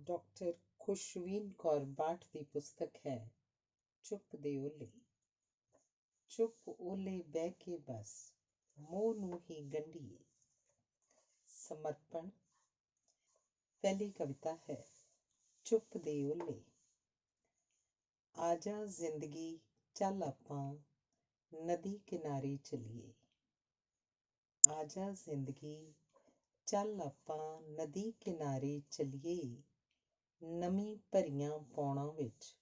Doctor ਖੁਸ਼ਵੀਨ Kaur Bath ਦੀ ਪੁਸਤਕ ਹੈ ਚੁੱਪ ਦੇ ਓਲੇ। ਚੁੱਪ ਓਲੇ ਬਹਿ ਕੇ ਬਸ ਮੋਹ ਨੂੰ ਹੀ ਗੰਢੀਏ। ਸਮਰਪਣ। ਪਹਿਲੀ ਕਵਿਤਾ ਹੈ ਚੁੱਪ ਦੇ ਓਲੇ। ਆਜਾ ਜ਼ਿੰਦਗੀ ਚੱਲ ਆਪਾਂ ਨਦੀ ਕਿਨਾਰੇ ਚਲੀਏ। ਆਜਾ ਜ਼ਿੰਦਗੀ ਚੱਲ ਆਪਾਂ ਨਦੀ ਕਿਨਾਰੇ ਚਲੀਏ। ਨਵੀਂ ਭਰੀਆਂ ਪੌਣਾਂ ਵਿੱਚ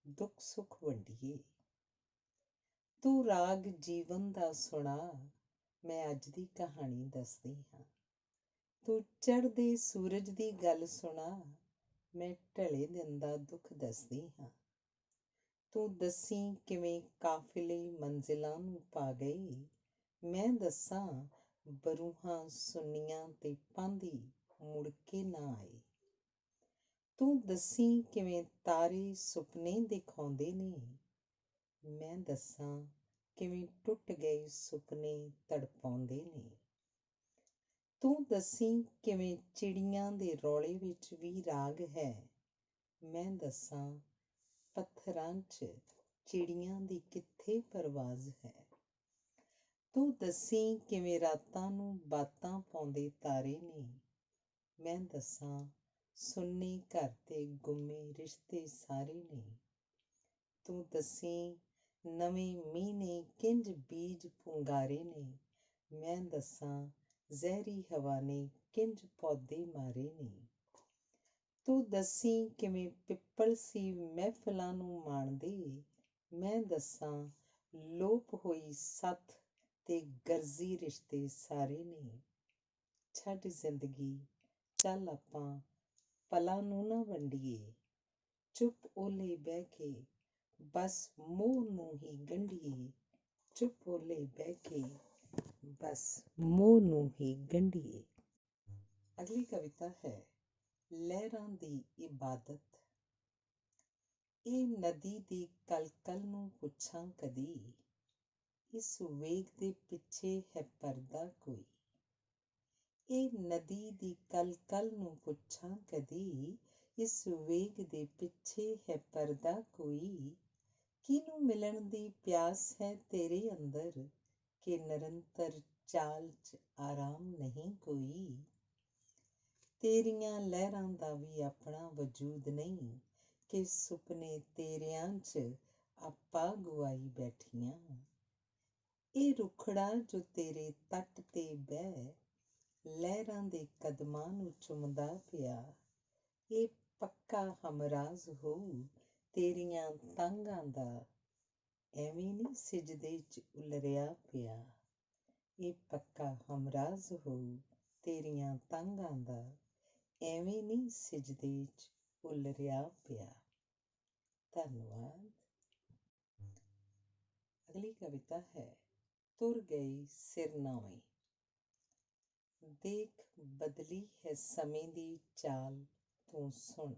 ਦੁੱਖ ਸੁੱਖ ਵੰਡੀਏ। ਤੂੰ ਰਾਗ ਜੀਵਨ ਦਾ ਸੁਣਾ, ਮੈਂ ਅੱਜ ਦੀ ਕਹਾਣੀ ਦੱਸਦੀ ਹਾਂ। ਤੂੰ ਚੜ੍ਹਦੇ ਸੂਰਜ ਦੀ ਗੱਲ ਸੁਣਾ, ਮੈਂ ਢਲੇ ਦਿਨ ਦਾ ਦੁੱਖ ਦੱਸਦੀ ਹਾਂ। ਤੂੰ ਦੱਸੀਂ ਕਿਵੇਂ ਕਾਫਿਲੇ ਮੰਜ਼ਿਲਾਂ ਨੂੰ ਪਾ ਗਏ, ਮੈਂ ਦੱਸਾਂ ਬਰੂਹਾਂ ਸੁੰਨੀਆਂ ਤੇ ਪਾਂਧੀ ਮੁੜ ਕੇ ਨਾ ਆਏ। ਤੂੰ ਦੱਸੀਂ ਕਿਵੇਂ ਤਾਰੇ ਸੁਪਨੇ ਦਿਖਾਉਂਦੇ ਨੇ, ਮੈਂ ਦੱਸਾਂ ਕਿਵੇਂ ਟੁੱਟ ਗਏ ਸੁਪਨੇ ਤੜਪਾਉਂਦੇ ਨੇ। ਤੂੰ ਦੱਸੀਂ ਕਿਵੇਂ ਚਿੜੀਆਂ ਦੇ ਰੌਲੇ ਵਿੱਚ ਵੀ ਰਾਗ ਹੈ, ਮੈਂ ਦੱਸਾਂ ਪੱਥਰਾਂ 'ਚ ਚਿੜੀਆਂ ਦੀ ਕਿੱਥੇ ਪਰਵਾਜ਼ ਹੈ। ਤੂੰ ਦੱਸੀਂ ਕਿਵੇਂ ਰਾਤਾਂ ਨੂੰ ਬਾਤਾਂ ਪਾਉਂਦੇ ਤਾਰੇ ਨੇ, ਮੈਂ ਦੱਸਾਂ ਸੁੰਨੇ ਘਰ ਤੇ ਗੁੰਮੇ ਰਿਸ਼ਤੇ ਸਾਰੇ ਨੇ। ਤੂੰ ਦੱਸੀਂ ਨਵੇਂ ਮੀਂਹ ਨੇ ਕਿੰਝ ਬੀਜ ਪੁੰਗਾਰੇ ਨੇ, ਮੈਂ ਦੱਸਾਂ ਜ਼ਹਿਰੀ ਹਵਾ ਨੇ ਕਿੰਝ ਪੌਦੇ ਮਾਰੇ ਨੇ। ਤੂੰ ਦੱਸੀਂ ਕਿਵੇਂ ਪਿੱਪਲ ਸੀ ਮਹਿਫਲਾਂ ਨੂੰ ਮਾਣਦੇ, ਮੈਂ ਦੱਸਾਂ ਲੋਪ ਹੋਈ ਸੱਥ ਤੇ ਗਰਜੀ ਰਿਸ਼ਤੇ ਸਾਰੇ ਨੇ। ਛੱਡ ਜ਼ਿੰਦਗੀ ਚੱਲ ਆਪਾਂ ਪਲਾਂ ਨੂੰ ਨਾ ਵੰਡੀਏ। ਚੁੱਪ ਓਲੇ ਬਹਿ ਕੇ ਬਸ ਮੋਹ ਨੂੰ ਹੀ ਗੰਢੀਏ। ਚੁੱਪ ਓਲੇ ਬਹਿ ਕੇ ਬਸ ਮੋਹ ਨੂੰ ਹੀ ਗੰਢੀਏ। ਅਗਲੀ ਕਵਿਤਾ ਹੈ ਲਹਿਰਾਂ ਦੀ ਇਬਾਦਤ। ਇਹ ਨਦੀ ਦੀ ਕਲ-ਕਲ ਨੂੰ ਪੁੱਛਾਂ ਕਦੀ, ਇਸ ਵੇਗ ਦੇ ਪਿੱਛੇ ਹੈ ਪਰਦਾ ਕੋਈ। ਇਹ ਨਦੀ ਦੀ ਕਲ-ਕਲ ਨੂੰ ਪੁੱਛਾਂ ਕਦੀ, ਇਸ ਵੇਗ ਦੇ ਪਿੱਛੇ ਹੈ ਪਰਦਾ ਕੋਈ। ਕਿਹਨੂੰ ਮਿਲਣ ਦੀ ਪਿਆਸ ਹੈ ਤੇਰੇ ਅੰਦਰ, ਕਿ ਨਿਰੰਤਰ ਚਾਲ 'ਚ ਆਰਾਮ ਨਹੀਂ ਕੋਈ। ਤੇਰੀਆਂ ਲਹਿਰਾਂ ਦਾ ਵੀ ਆਪਣਾ ਵਜੂਦ ਨਹੀਂ, ਕਿ ਸੁਪਨੇ ਤੇਰਿਆਂ 'ਚ ਆਪਾਂ ਗੁਆਈ ਬੈਠੀਆਂ। ਇਹ ਰੁੱਖੜਾ ਜੋ ਤੇਰੇ ਤੱਟ ਤੇ ਬਹਿ ਲਹਿਰਾਂ ਦੇ ਕਦਮਾਂ ਨੂੰ ਚੁੰਮਦਾ ਪਿਆ, ਇਹ ਪੱਕਾ ਹਮਰਾਜ਼ ਹੋਊ ਤੇਰੀਆਂ ਤਾਂਘਾਂ ਦਾ, ਐਵੇਂ ਨੀ ਸਿਜਦੇ 'ਚ ਉਲਰਿਆ ਪਿਆ। ਇਹ ਪੱਕਾ ਹਮਰਾਜ਼ ਹੋਊ ਤੇਰੀਆਂ ਤਾਂਘਾਂ ਦਾ, ਐਵੇਂ ਨੀ ਸਿਜਦੇ 'ਚ ਉਲਰਿਆ ਪਿਆ। ਧੰਨਵਾਦ। ਅਗਲੀ ਕਵਿਤਾ ਹੈ ਤੁਰ ਗਈ ਸਿਰਨਾਵੇਂ। ਦੇਖ ਬਦਲੀ ਹੈ ਸਮੇਂ ਦੀ ਚਾਲ ਤੂੰ ਸੁਣ।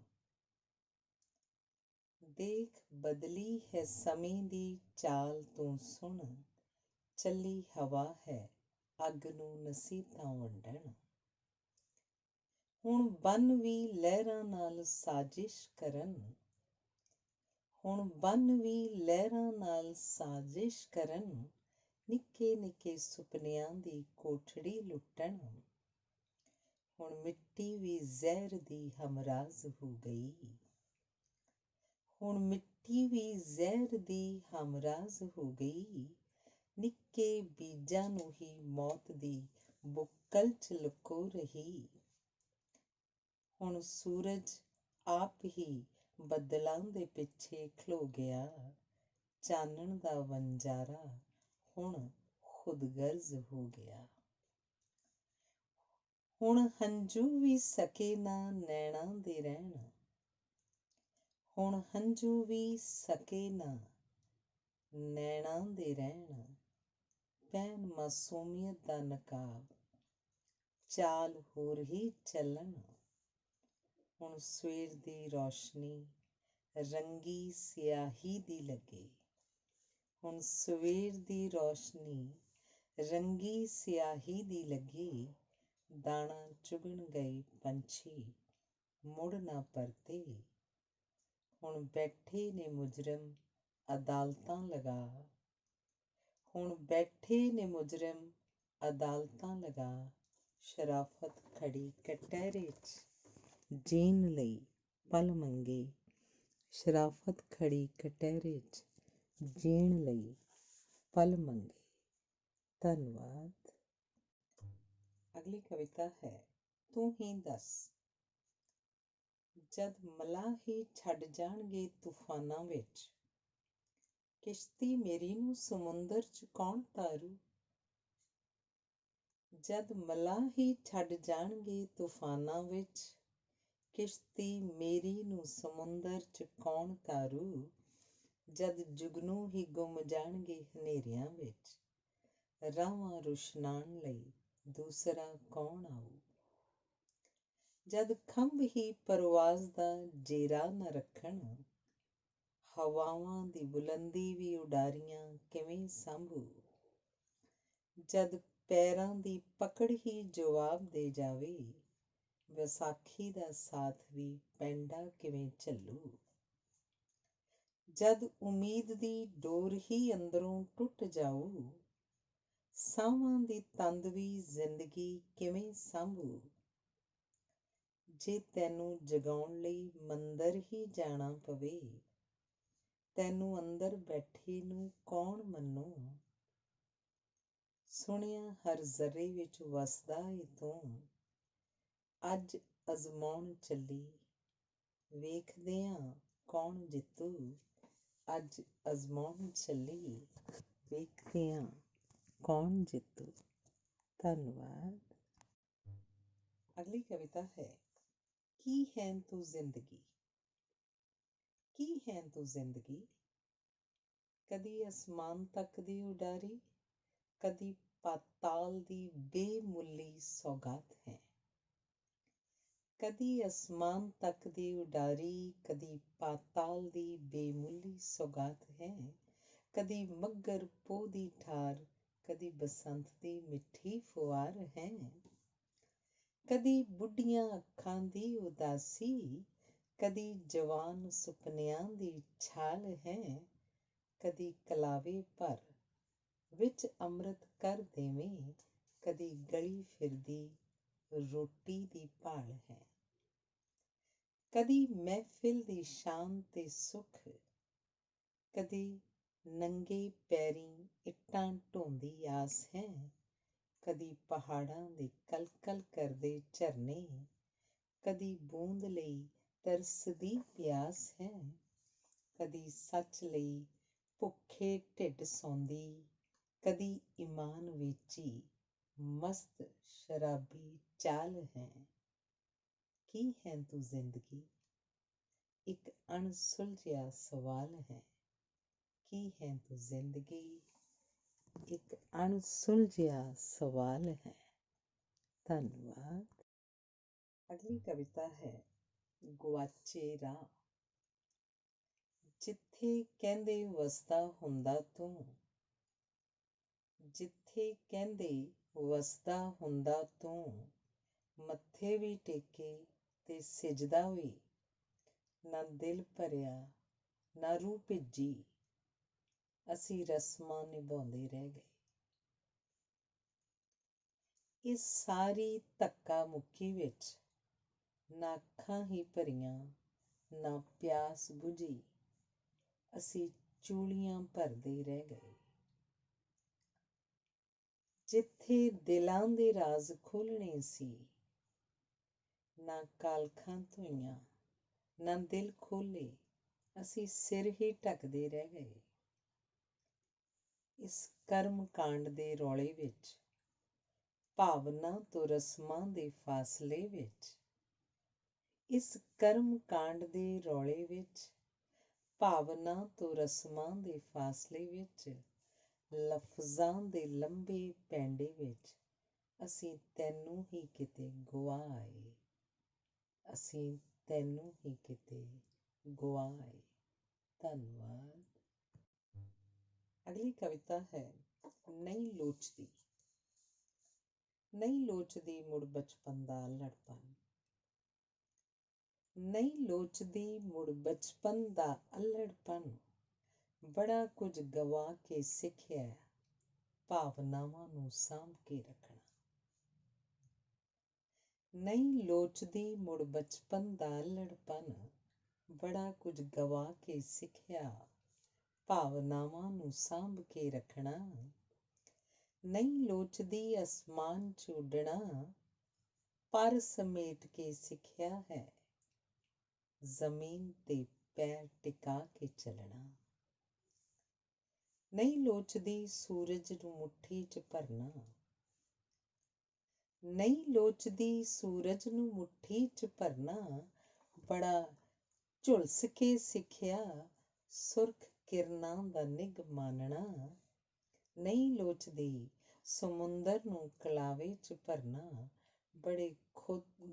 ਦੇਖ ਬਦਲੀ ਹੈ ਸਮੇਂ ਦੀ ਚਾਲ ਤੂੰ ਸੁਣ, ਚੱਲੀ ਹਵਾ ਹੈ ਅੱਗ ਨੂੰ ਨਸੀਹਤਾਂ ਵੰਡਣ। ਹੁਣ ਬੰਨ ਵੀ ਲਹਿਰਾਂ ਨਾਲ ਸਾਜ਼ਿਸ਼ ਕਰਨ, ਹੁਣ ਬੰਨ ਵੀ ਲਹਿਰਾਂ ਨਾਲ ਸਾਜ਼ਿਸ਼ ਕਰਨ, ਨਿੱਕੇ ਨਿੱਕੇ ਸੁਪਨਿਆਂ ਦੀ ਕੋਠੜੀ ਲੁੱਟਣ। ਹੁਣ ਮਿੱਟੀ ਵੀ ਜ਼ਹਿਰ ਦੀ ਹਮਰਾਜ਼ ਹੋ ਗਈ, ਹੁਣ ਮਿੱਟੀ ਵੀ ਜ਼ਹਿਰ ਦੀ ਹਮਰਾਜ਼ ਹੋ ਗਈ। ਨਿੱਕੇ ਬੀਜਾਂ ਨੂੰ ਹੀ ਮੌਤ ਦੀ ਬੁੱਕਲ 'ਚ ਲੁਕੋ ਰਹੀ। ਹੁਣ ਸੂਰਜ ਆਪ ਹੀ ਬੱਦਲਾਂ ਦੇ ਪਿੱਛੇ ਖਲੋ ਗਿਆ, ਚਾਨਣ ਦਾ ਵਣਜਾਰਾ ਹੁਣ ਖੁਦਗਰਜ਼ ਹੋ ਗਿਆ। ਹੁਣ ਹੰਝੂ ਵੀ ਸਕੇ ਨਾ ਨੈਣਾਂ ਦੇ ਰਹਿਣ, ਹੁਣ ਹੰਝੂ ਵੀ ਸਕੇ ਨਾ ਨੈਣਾਂ ਦੇ ਰਹਿਣ। ਪਹਿਨ ਮਾਸੂਮੀਅਤ ਦਾ ਨਕਾਬ, ਚਾਲ ਹੋਰ ਹੀ ਚੱਲਣ। ਹੁਣ ਸਵੇਰ ਦੀ ਰੌਸ਼ਨੀ ਰੰਗੀ ਸਿਆਹੀ ਦੀ ਲੱਗੇ, ਹੁਣ ਸਵੇਰ ਦੀ ਰੌਸ਼ਨੀ ਰੰਗੀ ਸਿਆਹੀ ਦੀ ਲੱਗੀ। ਦਾਣਾ ਚੁਗਣ ਗਏ ਪੰਛੀ ਮੁੜ ਨਾ ਪਰਤੇ। ਹੁਣ ਬੈਠੇ ਨੇ ਮੁਜਰਮ ਅਦਾਲਤਾਂ ਲਗਾ। ਹੁਣ ਬੈਠੇ ਨੇ ਮੁਜਰਮ ਅਦਾਲਤਾਂ ਲਗਾ। ਸ਼ਰਾਫਤ ਖੜੀ ਕਟਹਿਰੇ 'ਚ ਜੀਣ ਲਈ ਪਲ ਮੰਗੇ। ਸ਼ਰਾਫਤ ਖੜੀ ਕਟਹਿਰੇ 'ਚ ਜੀਣ ਲਈ ਪਲ ਮੰਗੇ। ਧੰਨਵਾਦ। ਅਗਲੀ ਕਵਿਤਾ ਹੈ ਤੂੰ ਹੀ ਦੱਸ। ਜਦ ਮਲਾਹੀ ਛੱਡ ਜਾਣਗੇ ਤੂਫਾਨਾਂ ਵਿੱਚ, ਕਿਸ਼ਤੀ ਮੇਰੀ ਨੂੰ ਸਮੁੰਦਰ 'ਚ ਕੌਣ ਤਾਰੂ। ਜਦ ਮਲਾਹੀ ਛੱਡ ਜਾਣਗੇ ਤੂਫਾਨਾਂ ਵਿੱਚ, ਕਿਸ਼ਤੀ ਮੇਰੀ ਨੂੰ ਸਮੁੰਦਰ 'ਚ ਕੌਣ ਤਾਰੂ। ਜਦ ਜੁਗਨੂ ਹੀ ਗੁੰਮ ਜਾਣਗੇ ਹਨੇਰਿਆਂ ਵਿੱਚ, ਰਾਹਾਂ ਰੁਸ਼ਨਾਉਣ ਲਈ ਦੂਸਰਾ ਕੌਣ ਆਊ। ਜਦ ਖੰਭ ਹੀ ਪਰਵਾਜ਼ ਦਾ ਜੇਰਾ ਨਾ ਰੱਖਣ, ਹਵਾਵਾਂ ਦੀ ਬੁਲੰਦੀ ਵੀ ਉਡਾਰੀਆਂ ਕਿਵੇਂ ਸਾਂਭੂ। ਜਦ ਪੈਰਾਂ ਦੀ ਪਕੜ ਹੀ ਜਵਾਬ ਦੇ ਜਾਵੇ, ਵਿਸਾਖੀ ਦਾ ਸਾਥ ਵੀ ਪੈਂਡਾ ਕਿਵੇਂ ਝੱਲੂ। ਜਦ ਉਮੀਦ ਦੀ ਡੋਰ ਹੀ ਅੰਦਰੋਂ ਟੁੱਟ ਜਾਊ, ਸਾਹਾਂ ਦੀ ਤੰਦ ਵੀ ਜ਼ਿੰਦਗੀ ਕਿਵੇਂ ਸਾਂਭੂ। ਜੇ ਤੈਨੂੰ ਜਗਾਉਣ ਲਈ ਮੰਦਰ ਹੀ ਜਾਣਾ ਪਵੇ, ਤੈਨੂੰ ਅੰਦਰ ਬੈਠੇ ਨੂੰ ਕੌਣ ਮੰਨੂ। ਸੁਣਿਆ ਹਰ ਜ਼ਰੇ ਵਿੱਚ ਵਸਦਾ ਏ ਤੂੰ, ਅੱਜ ਅਜ਼ਮਾਉਣ ਚੱਲੀ, ਵੇਖਦੇ ਆਂ ਕੌਣ ਜਿੱਤੂ। ਅੱਜ ਅਜ਼ਮਾਉਣ ਚੱਲੀ, ਵੇਖਦੇ ਆਂ ਕੌਣ ਜਿੱਤੂ। ਧੰਨਵਾਦ। ਅਗਲੀ ਕਵਿਤਾ ਹੈ ਕੀ ਹੈ ਤੂੰ ਜ਼ਿੰਦਗੀ। ਕੀ ਹੈ ਤੂੰ ਜ਼ਿੰਦਗੀ। ਕਦੀ ਅਸਮਾਨ ਤੱਕ ਦੀ ਉਡਾਰੀ, ਕਦੀ ਪਾਤਾਲ ਦੀ ਬੇਮੁੱਲੀ ਸੌਗਾਤ ਹੈ। ਕਦੀ ਅਸਮਾਨ ਤੱਕ ਦੀ ਉਡਾਰੀ, ਕਦੀ ਪਾਤਾਲ ਦੀ ਬੇਮੁੱਲੀ ਸੌਗਾਤ ਹੈ। ਕਦੀ ਮੱਘਰ ਪੋਹ ਦੀ ਠਾਰ, ਕਦੀ ਬਸੰਤ ਦੀ ਮਿੱਠੀ ਫੁਹਾਰ ਹੈ। ਕਦੀ ਬੁੱਢੀਆਂ ਅੱਖਾਂ ਦੀ ਉਦਾਸੀ, ਕਦੀ ਜਵਾਨ ਸੁਪਨਿਆਂ ਦੀ ਛਾਲ ਹੈ। ਕਦੀ ਕਲਾਵੇ ਭਰ ਵਿੱਚ ਅੰਮ੍ਰਿਤ ਕਰ ਦੇਵੇਂ, ਕਦੀ ਗਲੀ ਫਿਰਦੀ ਰੋਟੀ ਦੀ ਭਾਲ ਹੈ। ਕਦੀ ਮਹਿਫਿਲ ਦੀ ਸ਼ਾਨ ਤੇ ਸੁੱਖ, ਕਦੀ ਨੰਗੇ ਪੈਰੀਂ ਇੱਟਾਂ ਢੋਂਦੀ ਆਸ ਹੈ। ਕਦੀ ਪਹਾੜਾਂ ਦੇ ਕਲ-ਕਲ ਕਰਦੇ ਝਰਨੇ, ਕਦੀ ਬੂੰਦ ਲਈ ਤਰਸਦੀ ਪਿਆਸ ਹੈ। ਕਦੀ ਸੱਚ ਲਈ ਭੁੱਖੇ ਢਿੱਡ ਸੌਂਦੀ, ਕਦੀ ਈਮਾਨ ਵੇਚੀ ਮਸਤ ਸ਼ਰਾਬੀ ਚਾਲ ਹੈ। ਕੀ ਹੈ ਤੂੰ ਜ਼ਿੰਦਗੀ, ਇੱਕ ਅਣਸੁਲਝਿਆ ਸਵਾਲ ਹੈ। ਕੀ ਹੈ ਤੂੰ ਜ਼ਿੰਦਗੀ, ਇੱਕ ਅਣਸੁਲਝਿਆ ਸਵਾਲ ਹੈ। ਧੰਨਵਾਦ। ਅਗਲੀ ਕਵਿਤਾ ਹੈ ਗੁਆਚੇ ਰਾਹ। ਜਿੱਥੇ ਕਹਿੰਦੇ ਵਸਦਾ ਹੁੰਦਾ ਤੂੰ, ਜਿੱਥੇ ਕਹਿੰਦੇ ਵਸਦਾ ਹੁੰਦਾ ਤੂੰ, ਮੱਥੇ ਵੀ ਟੇਕੇ ਤੇ ਸਿਜਦਾ ਵੀ, ਨਾ ਦਿਲ ਭਰਿਆ ਨਾ ਰੂਹ ਭਿੱਜੀ, ਅਸੀਂ ਰਸਮਾਂ ਨਿਭਾਉਂਦੇ ਰਹਿ ਗਏ। ਇਸ ਸਾਰੀ ਧੱਕਾ ਮੁੱਕੀ ਵਿੱਚ ਨਾ ਅੱਖਾਂ ਹੀ ਭਰੀਆਂ, ਨਾ ਪਿਆਸ ਬੁਝੀ, ਅਸੀਂ ਚੂਲੀਆਂ ਭਰਦੇ ਰਹਿ ਗਏ। ਜਿੱਥੇ ਦਿਲਾਂ ਦੇ ਰਾਜ਼ ਖੋਲ੍ਹਣੇ ਸੀ, ਨਾ ਕਾਲਖਾਂ ਧੋਈਆਂ ਨਾ ਦਿਲ ਖੋਲ੍ਹੇ, ਅਸੀਂ ਸਿਰ ਹੀ ਢੱਕਦੇ ਰਹਿ ਗਏ। ਇਸ ਕਰਮ ਕਾਂਡ ਦੇ ਰੌਲੇ ਵਿੱਚ, ਭਾਵਨਾ ਤੋਂ ਰਸਮਾਂ ਦੇ ਫਾਸਲੇ ਵਿੱਚ, ਇਸ ਕਰਮ ਕਾਂਡ ਦੇ ਰੌਲੇ ਵਿੱਚ, ਭਾਵਨਾ ਤੋਂ ਰਸਮਾਂ ਦੇ ਫਾਸਲੇ ਵਿੱਚ, ਲਫ਼ਜ਼ਾਂ ਦੇ ਲੰਬੇ ਪੈਂਡੇ ਵਿੱਚ, ਅਸੀਂ ਤੈਨੂੰ ਹੀ ਕਿਤੇ ਗੁਆ ਆਏ। ਅਸੀਂ ਤੈਨੂੰ ਹੀ ਕਿਤੇ ਗੁਆ ਆਏ। ਧੰਨਵਾਦ। ਅਗਲੀ ਕਵਿਤਾ ਹੈ ਨਹੀਂ ਲੋਚਦੀ। ਨਹੀਂ ਲੋਚਦੀ ਮੁੜ ਬਚਪਨ ਦਾ ਲੜਪਨ। ਨਹੀਂ ਲੋਚਦੀ ਮੁੜ ਬਚਪਨ ਦਾ ਅੱਲੜਪਨ, ਬੜਾ ਕੁਝ ਗਵਾ ਕੇ ਸਿੱਖਿਆ ਭਾਵਨਾਵਾਂ ਨੂੰ ਸਾਂਭ ਕੇ ਰੱਖਣਾ। ਨਹੀਂ ਲੋਚਦੀ ਮੁੜ ਬਚਪਨ ਦਾ ਅੱਲੜਪਨ, ਬੜਾ ਕੁਝ ਗਵਾ ਕੇ ਸਿੱਖਿਆ ਭਾਵਨਾਵਾਂ ਨੂੰ ਸਾਂਭ ਕੇ ਰੱਖਣਾ। ਨਹੀਂ ਲੋਚਦੀ ਅਸਮਾਨ 'ਚ ਉੱਡਣਾ, ਪਰ ਸਮੇਟ ਕੇ ਸਿੱਖਿਆ ਹੈ ਜ਼ਮੀਨ 'ਤੇ ਪੈਰ ਟਿਕਾ ਕੇ ਚੱਲਣਾ। ਨਹੀਂ ਲੋਚਦੀ ਸੂਰਜ ਨੂੰ ਮੁੱਠੀ 'ਚ ਭਰਨਾ, ਨਹੀਂ ਲੋਚਦੀ ਸੂਰਜ ਨੂੰ ਮੁੱਠੀ 'ਚ ਭਰਨਾ, ਬੜਾ ਝੁਲਸ ਕੇ ਸਿੱਖਿਆ ਸੁਰਖ ਕਿਰਨਾਂ ਦਾ ਨਿੱਘ ਮਾਨਣਾ। ਨਹੀਂ ਲੋਚਦੀ ਸਮੁੰਦਰ ਨੂੰ ਕਲਾਵੇ 'ਚ ਭਰਨਾ, ਬੜੇ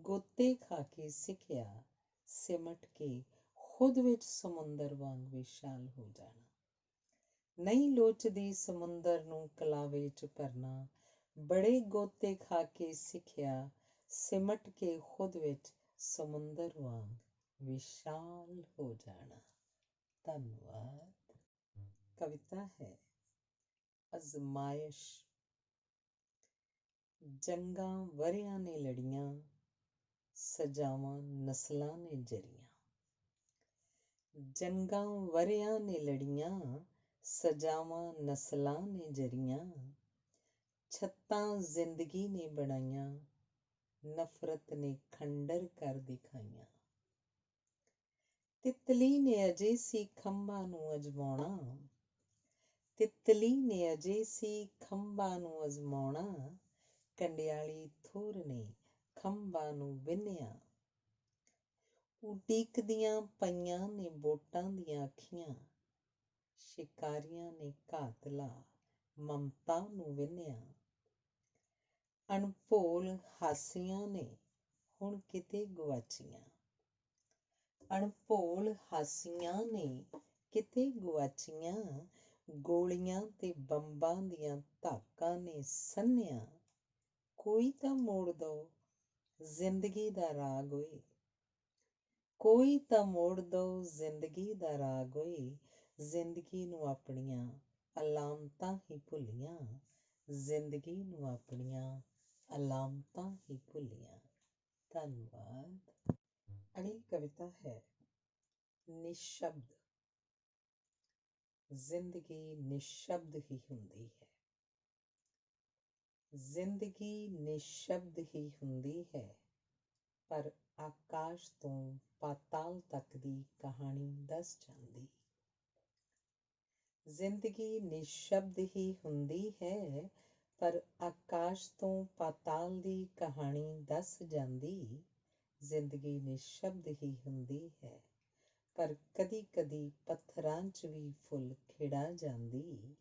ਗੋਤੇ ਖਾ ਕੇ ਸਿੱਖਿਆ ਸਿਮਟ ਕੇ ਖੁਦ ਵਿੱਚ ਸਮੁੰਦਰ ਵਾਂਗ ਵਿਸ਼ਾਲ ਹੋ ਜਾਣਾ। ਨਹੀਂ ਲੋਚਦੀ ਸਮੁੰਦਰ ਨੂੰ ਕਲਾਵੇ 'ਚ ਭਰਨਾ, ਬੜੇ ਗੋਤੇ ਖਾ ਕੇ ਸਿੱਖਿਆ ਸਿਮਟ ਕੇ ਖੁਦ ਵਿੱਚ ਸਮੁੰਦਰ ਵਾਂਗ ਵਿਸ਼ਾਲ ਹੋ ਜਾਣਾ। ਧੰਨਵਾਦ। ਕਵਿਤਾ ਹੈ ਅਜ਼ਮਾਇਸ਼। ਜੰਗਾਂ ਵਰ੍ਹਿਆਂ ਨੇ ਲੜੀਆਂ, ਸਜ਼ਾਵਾਂ ਨਸਲਾਂ ਨੇ ਜਰੀਆਂ। ਜੰਗਾਂ ਵਰ੍ਹਿਆਂ ਨੇ ਲੜੀਆਂ, ਸਜ਼ਾਵਾਂ ਨਸਲਾਂ ਨੇ ਜਰੀਆਂ। ਛੱਤਾਂ ਜ਼ਿੰਦਗੀ ਨੇ ਬਣਾਈਆਂ, ਨਫ਼ਰਤ ਨੇ ਖੰਡਰ ਕਰ ਦਿਖਾਈਆਂ। ਤਿਤਲੀ ਨੇ ਅਜੇ ਸੀ ਖੰਭਾਂ ਨੂੰ ਅਜ਼ਮਾਉਣਾ, ਤਿਤਲੀ ਨੇ ਅਜੇ ਸੀ ਖੰਭਾਂ ਨੂੰ ਅਜ਼ਮਾਉਣਾ। ਕੰਡਿਆਲੀ ਥੁਰ ਨੇ ਖੰਭਾਂ ਨੂੰ ਵਿੰਨ੍ਹਿਆ। ਉਡੀਕਦੀਆਂ ਪਈਆਂ ਨੇ ਵੋਟਾਂ ਦੀਆਂ ਅੱਖੀਆਂ, ਸ਼ਿਕਾਰੀਆਂ ਨੇ ਘਾਤਲਾ ਮਮਤਾ ਨੂੰ ਵਿੰਨ੍ਹਿਆ। ਅਣਭੋਲ ਹਾਸੀਆਂ ਨੇ ਹੁਣ ਕਿਤੇ ਗੁਆਚੀਆਂ, ਅਣਭੋਲ ਹਾਸੀਆਂ ਨੇ ਕਿਤੇ ਗੁਆਚੀਆਂ। ਗੋਲੀਆਂ ਤੇ ਬੰਬਾਂ ਦੀਆਂ ਧਾਕਾਂ ਨੇ ਸੰਨ੍ਹਿਆ। ਕੋਈ ਤਾਂ ਮੋੜ ਦੋ ਜ਼ਿੰਦਗੀ ਦਾ ਰਾਗ ਓਏ, ਕੋਈ ਤਾਂ ਮੋੜ ਦੋ ਜ਼ਿੰਦਗੀ ਦਾ ਰਾਗ ਓਏ। ਜ਼ਿੰਦਗੀ ਨੂੰ ਆਪਣੀਆਂ ਅਲਾਮਤਾਂ ਹੀ ਭੁੱਲੀਆਂ, ਜ਼ਿੰਦਗੀ ਨੂੰ ਆਪਣੀਆਂ ਅਲਾਮਤਾਂ ਹੀ ਭੁੱਲੀਆਂ। ਧੰਨਵਾਦ। ਅਗਲੀ ਕਵਿਤਾ ਹੈ ਨਿਸ਼ਬਦ। ਜ਼ਿੰਦਗੀ ਨਿਸ਼ਬਦ ਹੀ ਹੁੰਦੀ ਹੈ, ਜ਼ਿੰਦਗੀ ਨਿਸ਼ਬਦ ਹੀ ਹੁੰਦੀ ਹੈ, ਪਰ ਆਕਾਸ਼ ਤੋਂ ਪਾਤਾਲ ਤੱਕ ਦੀ ਕਹਾਣੀ ਦੱਸ ਜਾਂਦੀ। ਜ਼ਿੰਦਗੀ ਨਿਸ਼ਬਦ ਹੀ ਹੁੰਦੀ ਹੈ, ਪਰ ਆਕਾਸ਼ ਤੋਂ ਪਾਤਾਲ ਦੀ ਕਹਾਣੀ ਦੱਸ ਜਾਂਦੀ। ਜ਼ਿੰਦਗੀ ਨਿਸ਼ਬਦ ਹੀ ਹੁੰਦੀ ਹੈ, ਪਰ ਕਦੀ ਕਦੀ ਪੱਥਰਾਂ 'ਚ ਵੀ ਫੁੱਲ ਖਿੜਾ ਜਾਂਦੀ।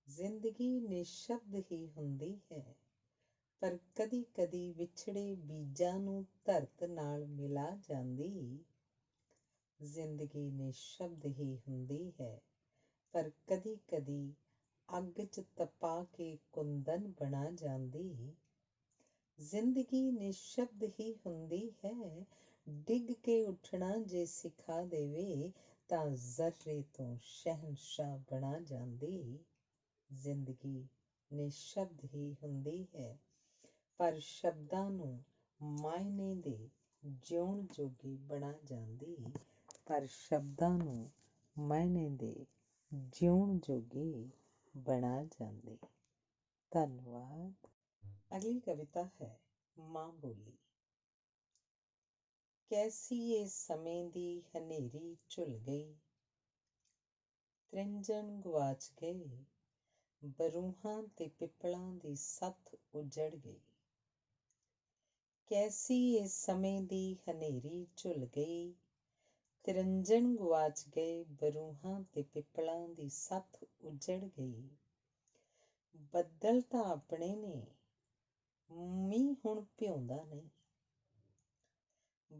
ਜ਼ਿੰਦਗੀ ਨਿਸ਼ਬਦ ਹੀ ਹੁੰਦੀ ਹੈ, ਪਰ ਕਦੀ ਕਦੀ ਵਿਛੜੇ ਬੀਜਾਂ ਨੂੰ ਧਰਤ ਨਾਲ ਮਿਲਾ ਜਾਂਦੀ। ਜ਼ਿੰਦਗੀ ਨਿਸ਼ਬਦ ਹੀ ਹੁੰਦੀ ਹੈ, ਪਰ ਕਦੀ ਕਦੀ ਅੱਗ 'ਚ ਤਪਾ ਕੇ ਕੁੰਦਨ ਬਣਾ ਜਾਂਦੀ। ਜ਼ਿੰਦਗੀ ਨਿਸ਼ਬਦ ਹੀ ਹੁੰਦੀ ਹੈ, ਡਿੱਗ ਕੇ ਉੱਠਣਾ ਜੇ ਸਿਖਾ ਦੇਵੇ ਤਾਂ ਜ਼ਰਰੇ ਤੋਂ ਸ਼ਹਿਨਸ਼ਾਹ ਬਣਾ ਜਾਂਦੀ। ਜ਼ਿੰਦਗੀ ਨਿਸ਼ਬਦ ਹੀ ਹੁੰਦੀ ਹੈ, ਪਰ ਸ਼ਬਦਾਂ ਨੂੰ ਮਾਇਨੇ ਦੇ ਜਿਉਣ ਜੋਗੀ ਬਣਾ ਜਾਂਦੀ। ਪਰ ਸ਼ਬਦਾਂ ਨੂੰ ਮਾਇਨੇ ਦੇ ਜਿਉਣ ਜੋਗੀ ਬਣਾ ਜਾਂਦੀ। ਧੰਨਵਾਦ। ਅਗਲੀ ਕਵਿਤਾ ਹੈ ਮਾਂ ਬੋਲੀ। ਕੈਸੀ ਏ ਸਮੇਂ ਦੀ ਹਨੇਰੀ ਝੁੱਲ ਗਈ, ਤ੍ਰਿੰਝਣ ਗੁਆਚ ਗਏ, ਬਰੂਹਾਂ ਤੇ ਪਿੱਪਲਾਂ ਦੀ ਸੱਥ ਉਜੜ ਗਈ। ਕੈਸੀ ਏ ਸਮੇਂ ਦੀ ਹਨੇਰੀ ਝੁੱਲ ਗਈ, ਤ੍ਰਿੰਝਣ ਗੁਆਚ ਗਏ, ਬਰੂਹਾਂ ਤੇ ਪਿੱਪਲਾਂ ਦੀ ਸੱਥ ਉਜੜ ਗਈ। ਬੱਦਲ ਤਾਂ ਆਪਣੇ ਨੇ, ਮੀਂਹ ਹੁਣ ਭਿਉਂਦਾ ਨਹੀਂ।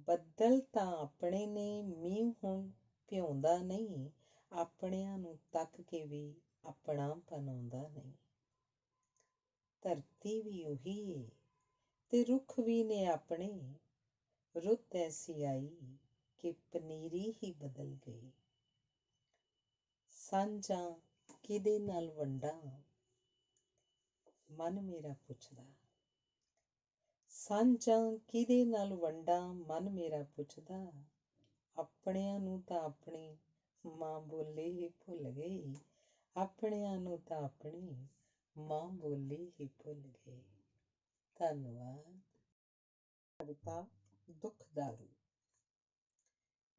ਬੱਦਲ ਤਾਂ ਆਪਣੇ ਨੇ, ਮੀਂਹ ਹੁਣ ਭਿਉਂਦਾ ਨਹੀਂ। ਆਪਣਿਆਂ ਨੂੰ ਤੱਕ ਕੇ ਵੀ ਆਪਣਾਪਨ ਆਉਂਦਾ ਨਹੀਂ। ਧਰਤੀ ਵੀ ਉਹੀ ਏ ਤੇ ਰੁੱਖ ਵੀ ਨੇ ਆਪਣੇ, रुत ऐसी आई कि पनीरी ही बदल गई। ਸਾਂਝਾਂ ਕਿਹਦੇ ਨਾਲ ਵੰਡਾਂ, ਮਨ ਮੇਰਾ ਪੁੱਛਦਾ। ਸਾਂਝਾਂ ਕਿਹਦੇ ਨਾਲ ਵੰਡਾਂ, ਮਨ ਮੇਰਾ ਪੁੱਛਦਾ। ਆਪਣਿਆਂ ਨੂੰ ਤਾਂ ਆਪਣੀ ਮਾਂ ਬੋਲੀ ਹੀ ਭੁੱਲ ਗਈ। ਆਪਣਿਆਂ ਨੂੰ ਤਾਂ ਆਪਣੀ ਮਾਂ ਬੋਲੀ ਹੀ ਭੁੱਲ ਗਈ। ਧੰਨਵਾਦ। ਕਵਿਤਾ ਦੁਖਦਾਰੂ।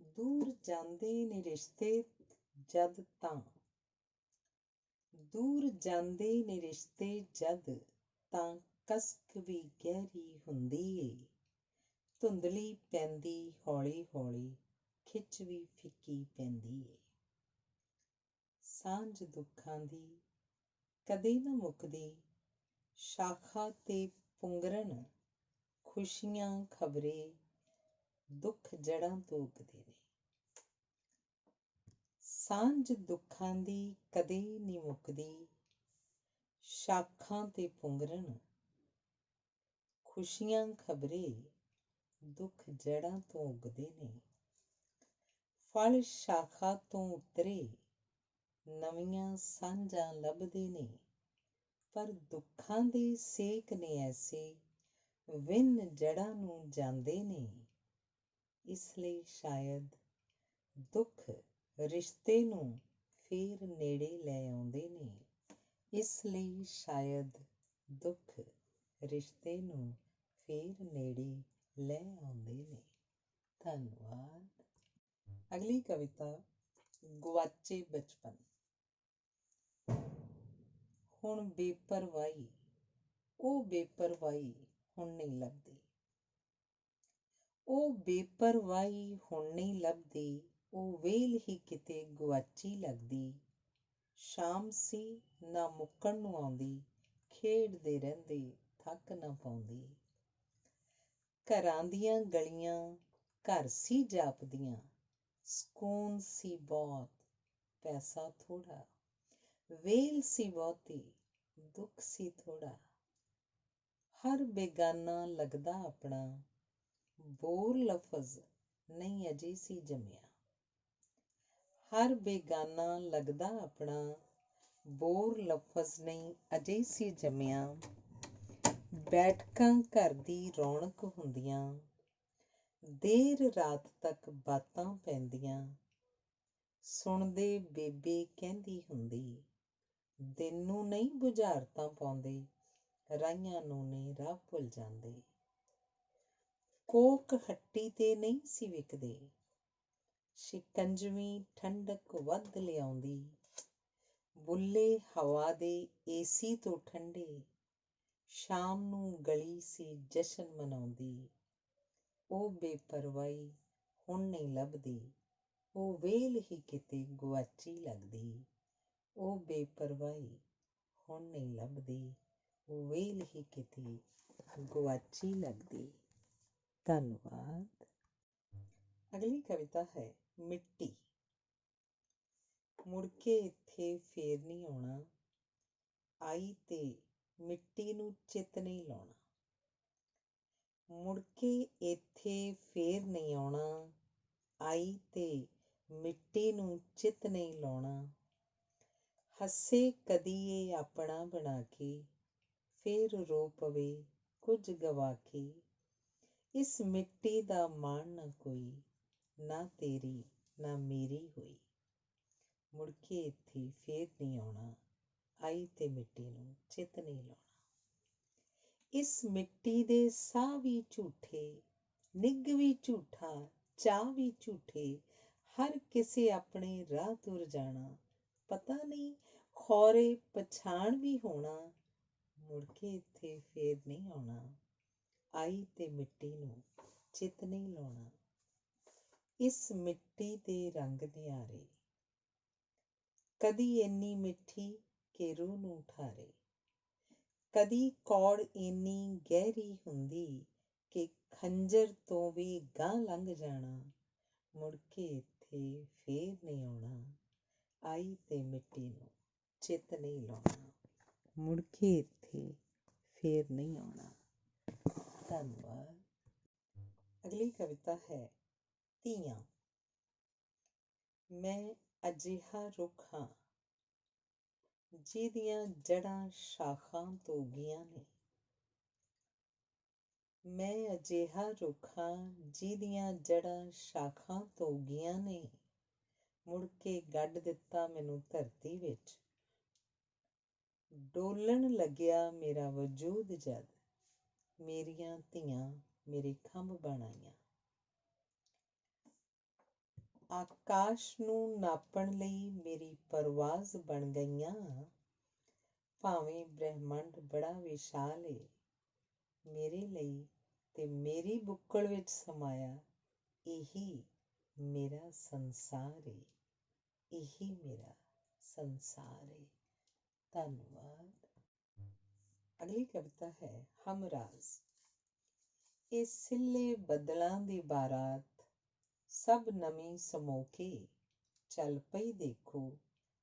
ਦੂਰ ਜਾਂਦੇ ਨੇ ਰਿਸ਼ਤੇ ਜਦ ਤਾਂ, ਦੂਰ ਜਾਂਦੇ ਨੇ ਰਿਸ਼ਤੇ ਜਦ ਤਾਂ ਕਸਕ ਵੀ ਗਹਿਰੀ ਹੁੰਦੀ ਏ। ਧੁੰਦਲੀ ਪੈਂਦੀ ਹੌਲੀ ਹੌਲੀ, ਖਿੱਚ ਵੀ ਫਿੱਕੀ ਪੈਂਦੀ ਏ। ਸਾਂਝ ਦੁੱਖਾਂ ਦੀ ਕਦੇ ਨਾ ਮੁੱਕਦੀ, ਸ਼ਾਖਾ ਤੇ ਪੁੰਗਰਨ ਖੁਸ਼ੀਆਂ ਖਬਰੇ ਦੁੱਖ ਜੜ੍ਹਾਂ ਤੋਂ ਉੱਗਦੇ ਨੇ। ਸਾਂਝ ਦੁੱਖਾਂ ਦੀ ਕਦੇ ਨਹੀਂ ਮੁੱਕਦੀ, ਸ਼ਾਖਾਂ ਤੇ ਪੁੰਗਰਨ ਖੁਸ਼ੀਆਂ ਖਬਰੇ ਦੁੱਖ ਜੜ੍ਹਾਂ ਤੋਂ ਉੱਗਦੇ ਨੇ। ਫਲ ਸ਼ਾਖਾ ਤੋਂ ਉਤਰੇ ਨਵੀਆਂ ਸਾਂਝਾਂ ਲੱਭਦੇ ਨੇ, ਪਰ ਦੁੱਖਾਂ ਦੇ ਸੇਕ ਨੇ ਐਸੇ ਵਿੰਨ ਜੜ੍ਹਾਂ ਨੂੰ ਜਾਂਦੇ ਨੇ। ਇਸ ਲਈ ਸ਼ਾਇਦ ਦੁੱਖ ਰਿਸ਼ਤੇ ਨੂੰ ਫੇਰ ਨੇੜੇ ਲੈ ਆਉਂਦੇ ਨੇ। ਇਸ ਲਈ ਸ਼ਾਇਦ ਦੁੱਖ ਰਿਸ਼ਤੇ ਨੂੰ ਫੇਰ ਨੇੜੇ ਲੈ ਆਉਂਦੇ ਨੇ। ਧੰਨਵਾਦ। ਅਗਲੀ ਕਵਿਤਾ ਗੁਆਚੇ ਬਚਪਨ। ਹੁਣ ਬੇਪਰਵਾਹੀ, ਉਹ ਬੇਪਰਵਾਹੀ ਹੁਣ ਨਹੀਂ ਲੱਭਦੀ। ਉਹ ਬੇਪਰਵਾਹੀ ਹੁਣ ਨਹੀਂ ਲੱਭਦੀ, ਉਹ ਵੇਲ ਹੀ ਕਿਤੇ ਗੁਆਚੀ ਲੱਗਦੀ। ਸ਼ਾਮ ਸੀ ਨਾ ਮੁੱਕਣ ਨੂੰ ਆਉਂਦੀ, ਖੇਡਦੇ ਰਹਿੰਦੇ ਥੱਕ ਨਾ ਪਾਉਂਦੀ। ਘਰਾਂ ਦੀਆਂ ਗਲੀਆਂ ਘਰ ਸੀ ਜਾਪਦੀਆਂ, ਸਕੂਨ ਸੀ ਬਹੁਤ ਪੈਸਾ ਥੋੜ੍ਹਾ। ਵੇਲ ਸੀ ਬਹੁਤੀ ਦੁੱਖ ਸੀ ਥੋੜ੍ਹਾ। ਹਰ ਬੇਗਾਨਾ ਲੱਗਦਾ ਆਪਣਾ, ਬੋਰ ਲਫ਼ਜ਼ ਨਹੀਂ ਅਜੇ ਸੀ ਜੰਮਿਆ। ਹਰ ਬੇਗਾਨਾ ਲੱਗਦਾ ਆਪਣਾ, ਬੋਰ ਲਫ਼ਜ਼ ਨਹੀਂ ਅਜੇ ਸੀ ਜੰਮਿਆ। ਬੈਠਕਾਂ ਘਰ ਦੀ ਰੌਣਕ ਹੁੰਦੀਆਂ, ਦੇਰ ਰਾਤ ਤੱਕ ਬਾਤਾਂ ਪੈਂਦੀਆਂ। ਸੁਣਦੇ ਬੇਬੇ ਕਹਿੰਦੀ ਹੁੰਦੀ, ਦਿਨ ਨੂੰ ਨਹੀਂ ਬੁਝਾਰਤਾਂ ਪਾਉਂਦੇ, ਰਾਹੀਆਂ ਨੂੰ ਨੇ ਰਾਹ ਭੁੱਲ ਜਾਂਦੇ। ਕੋਕ ਹੱਟੀ ਤੇ ਨਹੀਂ ਸੀ ਵਿਕਦੇ, ਸ਼ਿਕੰਜਵੀ ਠੰਡਕ ਵੱਧ ਲਿਆਉਂਦੀ। ਬੁੱਲੇ ਹਵਾ ਦੇ ਏਸੀ ਤੋਂ ਠੰਡੇ, ਸ਼ਾਮ ਨੂੰ ਗਲੀ ਸੀ ਜਸ਼ਨ ਮਨਾਉਂਦੀ। ਉਹ ਬੇਪਰਵਾਹੀ ਹੁਣ ਨਹੀਂ ਲੱਭਦੀ, ਉਹ ਵੇਲ ਹੀ ਕਿਤੇ ਗੁਆਚੀ ਲੱਗਦੀ। ਉਹ ਬੇਪਰਵਾਹੀ ਹੁਣ ਨਹੀਂ ਲੱਭਦੀ, ਉਹ ਵੇਲ ਹੀ ਕਿਤੇ ਗੁਆਚੀ ਲੱਗਦੀ। ਧੰਨਵਾਦ। ਅਗਲੀ ਕਵਿਤਾ ਹੈ ਮਿੱਟੀ। ਮੁੜ ਕੇ ਇੱਥੇ ਫੇਰ ਨਹੀਂ ਆਉਣਾ, ਆਈ ਤੇ ਮਿੱਟੀ ਨੂੰ ਚਿੱਤ ਨਹੀਂ ਲਾਉਣਾ। ਮੁੜ ਕੇ ਇੱਥੇ ਫੇਰ ਨਹੀਂ ਆਉਣਾ, ਆਈ ਤੇ ਮਿੱਟੀ ਨੂੰ ਚਿੱਤ ਨਹੀਂ ਲਾਉਣਾ। ਹੱਸੇ ਕਦੀ ਇਹ ਆਪਣਾ ਬਣਾ ਕੇ, ਫੇਰ ਰੋ ਪਵੇ ਕੁਝ ਗਵਾ ਕੇ। ਇਸ ਮਿੱਟੀ ਦਾ ਮਾਣ ਨਾ ਕੋਈ, ਨਾ ਤੇਰੀ ਨਾ ਮੇਰੀ ਹੋਈ। ਮੁੜ ਕੇ ਇੱਥੇ ਫੇਰ ਨਹੀਂ ਆਉਣਾ, ਆਈ ਤੇ ਮਿੱਟੀ ਨੂੰ ਚਿੱਤ ਨਹੀਂ ਲਾਉਣਾ। ਇਸ ਮਿੱਟੀ ਦੇ ਸਾਹ ਵੀ ਝੂਠੇ, ਨਿੱਘ ਵੀ ਝੂਠਾ, ਚਾਅ ਵੀ ਝੂਠੇ। ਹਰ ਕਿਸੇ ਆਪਣੇ ਰਾਹ ਤੁਰ ਜਾਣਾ, ਪਤਾ ਨਹੀਂ ਖੌਰੇ ਪਛਾਣ ਵੀ ਹੋਣਾ। ਮੁੜ ਕੇ ਇੱਥੇ ਫੇਰ ਨਹੀਂ ਆਉਣਾ, ਆਈ ਤੇ ਮਿੱਟੀ ਨੂੰ ਚਿੱਤ ਨਹੀਂ ਲਾਉਣਾ। ਇਸ ਮਿੱਟੀ ਦੇ ਰੰਗ ਨਿਆਰੇ, ਕਦੀ ਇੰਨੀ ਮਿੱਠੀ ਕਿ ਰੂਹ ਨੂੰ ਠਾਰੇ। ਕਦੀ ਕੌੜ ਇੰਨੀ ਗਹਿਰੀ ਹੁੰਦੀ ਕਿ ਖੰਜਰ ਤੋਂ ਵੀ ਗਾਂਹ ਲੰਘ ਜਾਣਾ। ਮੁੜ ਕੇ ਇੱਥੇ ਫੇਰ ਨਹੀਂ ਆਉਣਾ, ਆਈ ਤੇ ਮਿੱਟੀ ਨੂੰ ਚਿੱਤ ਨਹੀਂ ਲਾਉਣਾ। ਮੁੜ ਕੇ ਇੱਥੇ ਫੇਰ ਨਹੀਂ ਆਉਣਾ। ਧੰਨਵਾਦ। ਅਗਲੀ ਕਵਿਤਾ ਹੈ ਧੀਆਂ। ਮੈਂ ਅਜਿਹਾ ਰੁੱਖ ਹਾਂ ਜਿਹਦੀਆਂ ਜੜ੍ਹਾਂ ਸ਼ਾਖਾਂ ਤੋਂ ਉੱਗੀਆਂ ਨੇ। ਮੈਂ ਅਜਿਹਾ ਰੁੱਖ ਹਾਂ ਜਿਹਦੀਆਂ ਜੜ੍ਹਾਂ ਸ਼ਾਖਾਂ ਤੋਂ ਉੱਗੀਆਂ ਨੇ। ਮੁੜ ਕੇ ਗੱਡ ਦਿੱਤਾ ਮੈਨੂੰ ਧਰਤੀ ਵਿੱਚ। ਡੋਲਣ ਲੱਗਿਆ ਮੇਰਾ ਵਜੂਦ ਜਦ, ਮੇਰੀਆਂ ਧੀਆਂ ਮੇਰੇ ਖੰਭ ਬਣ ਆਈਆਂ। ਆਕਾਸ਼ ਨੂੰ ਨਾਪਣ ਲਈ ਮੇਰੀ ਪਰਵਾਜ਼ ਬਣ ਗਈਆਂ। ਭਾਵੇਂ ਬ੍ਰਹਿਮੰਡ ਬੜਾ ਵਿਸ਼ਾਲ ਏ, ਮੇਰੇ ਲਈ ਤੇ ਮੇਰੀ ਬੁੱਕਲ ਵਿੱਚ ਸਮਾਇਆ। ਇਹੀ ਮੇਰਾ ਸੰਸਾਰ ਏ, ਇਹੀ ਮੇਰਾ ਸੰਸਾਰ ਏ। ਧੰਨਵਾਦ। ਅਗਲੀ ਕਵਿਤਾ ਹੈ ਹਮਰਾਜ਼। ਇਹ ਸਿੱਲੇ ਬੱਦਲਾਂ ਦੀ ਬਾਰਾਤ ਸਭ ਨਵੀਂ ਸਮੋ ਕੇ ਚੱਲ ਪਈ ਦੇਖੋ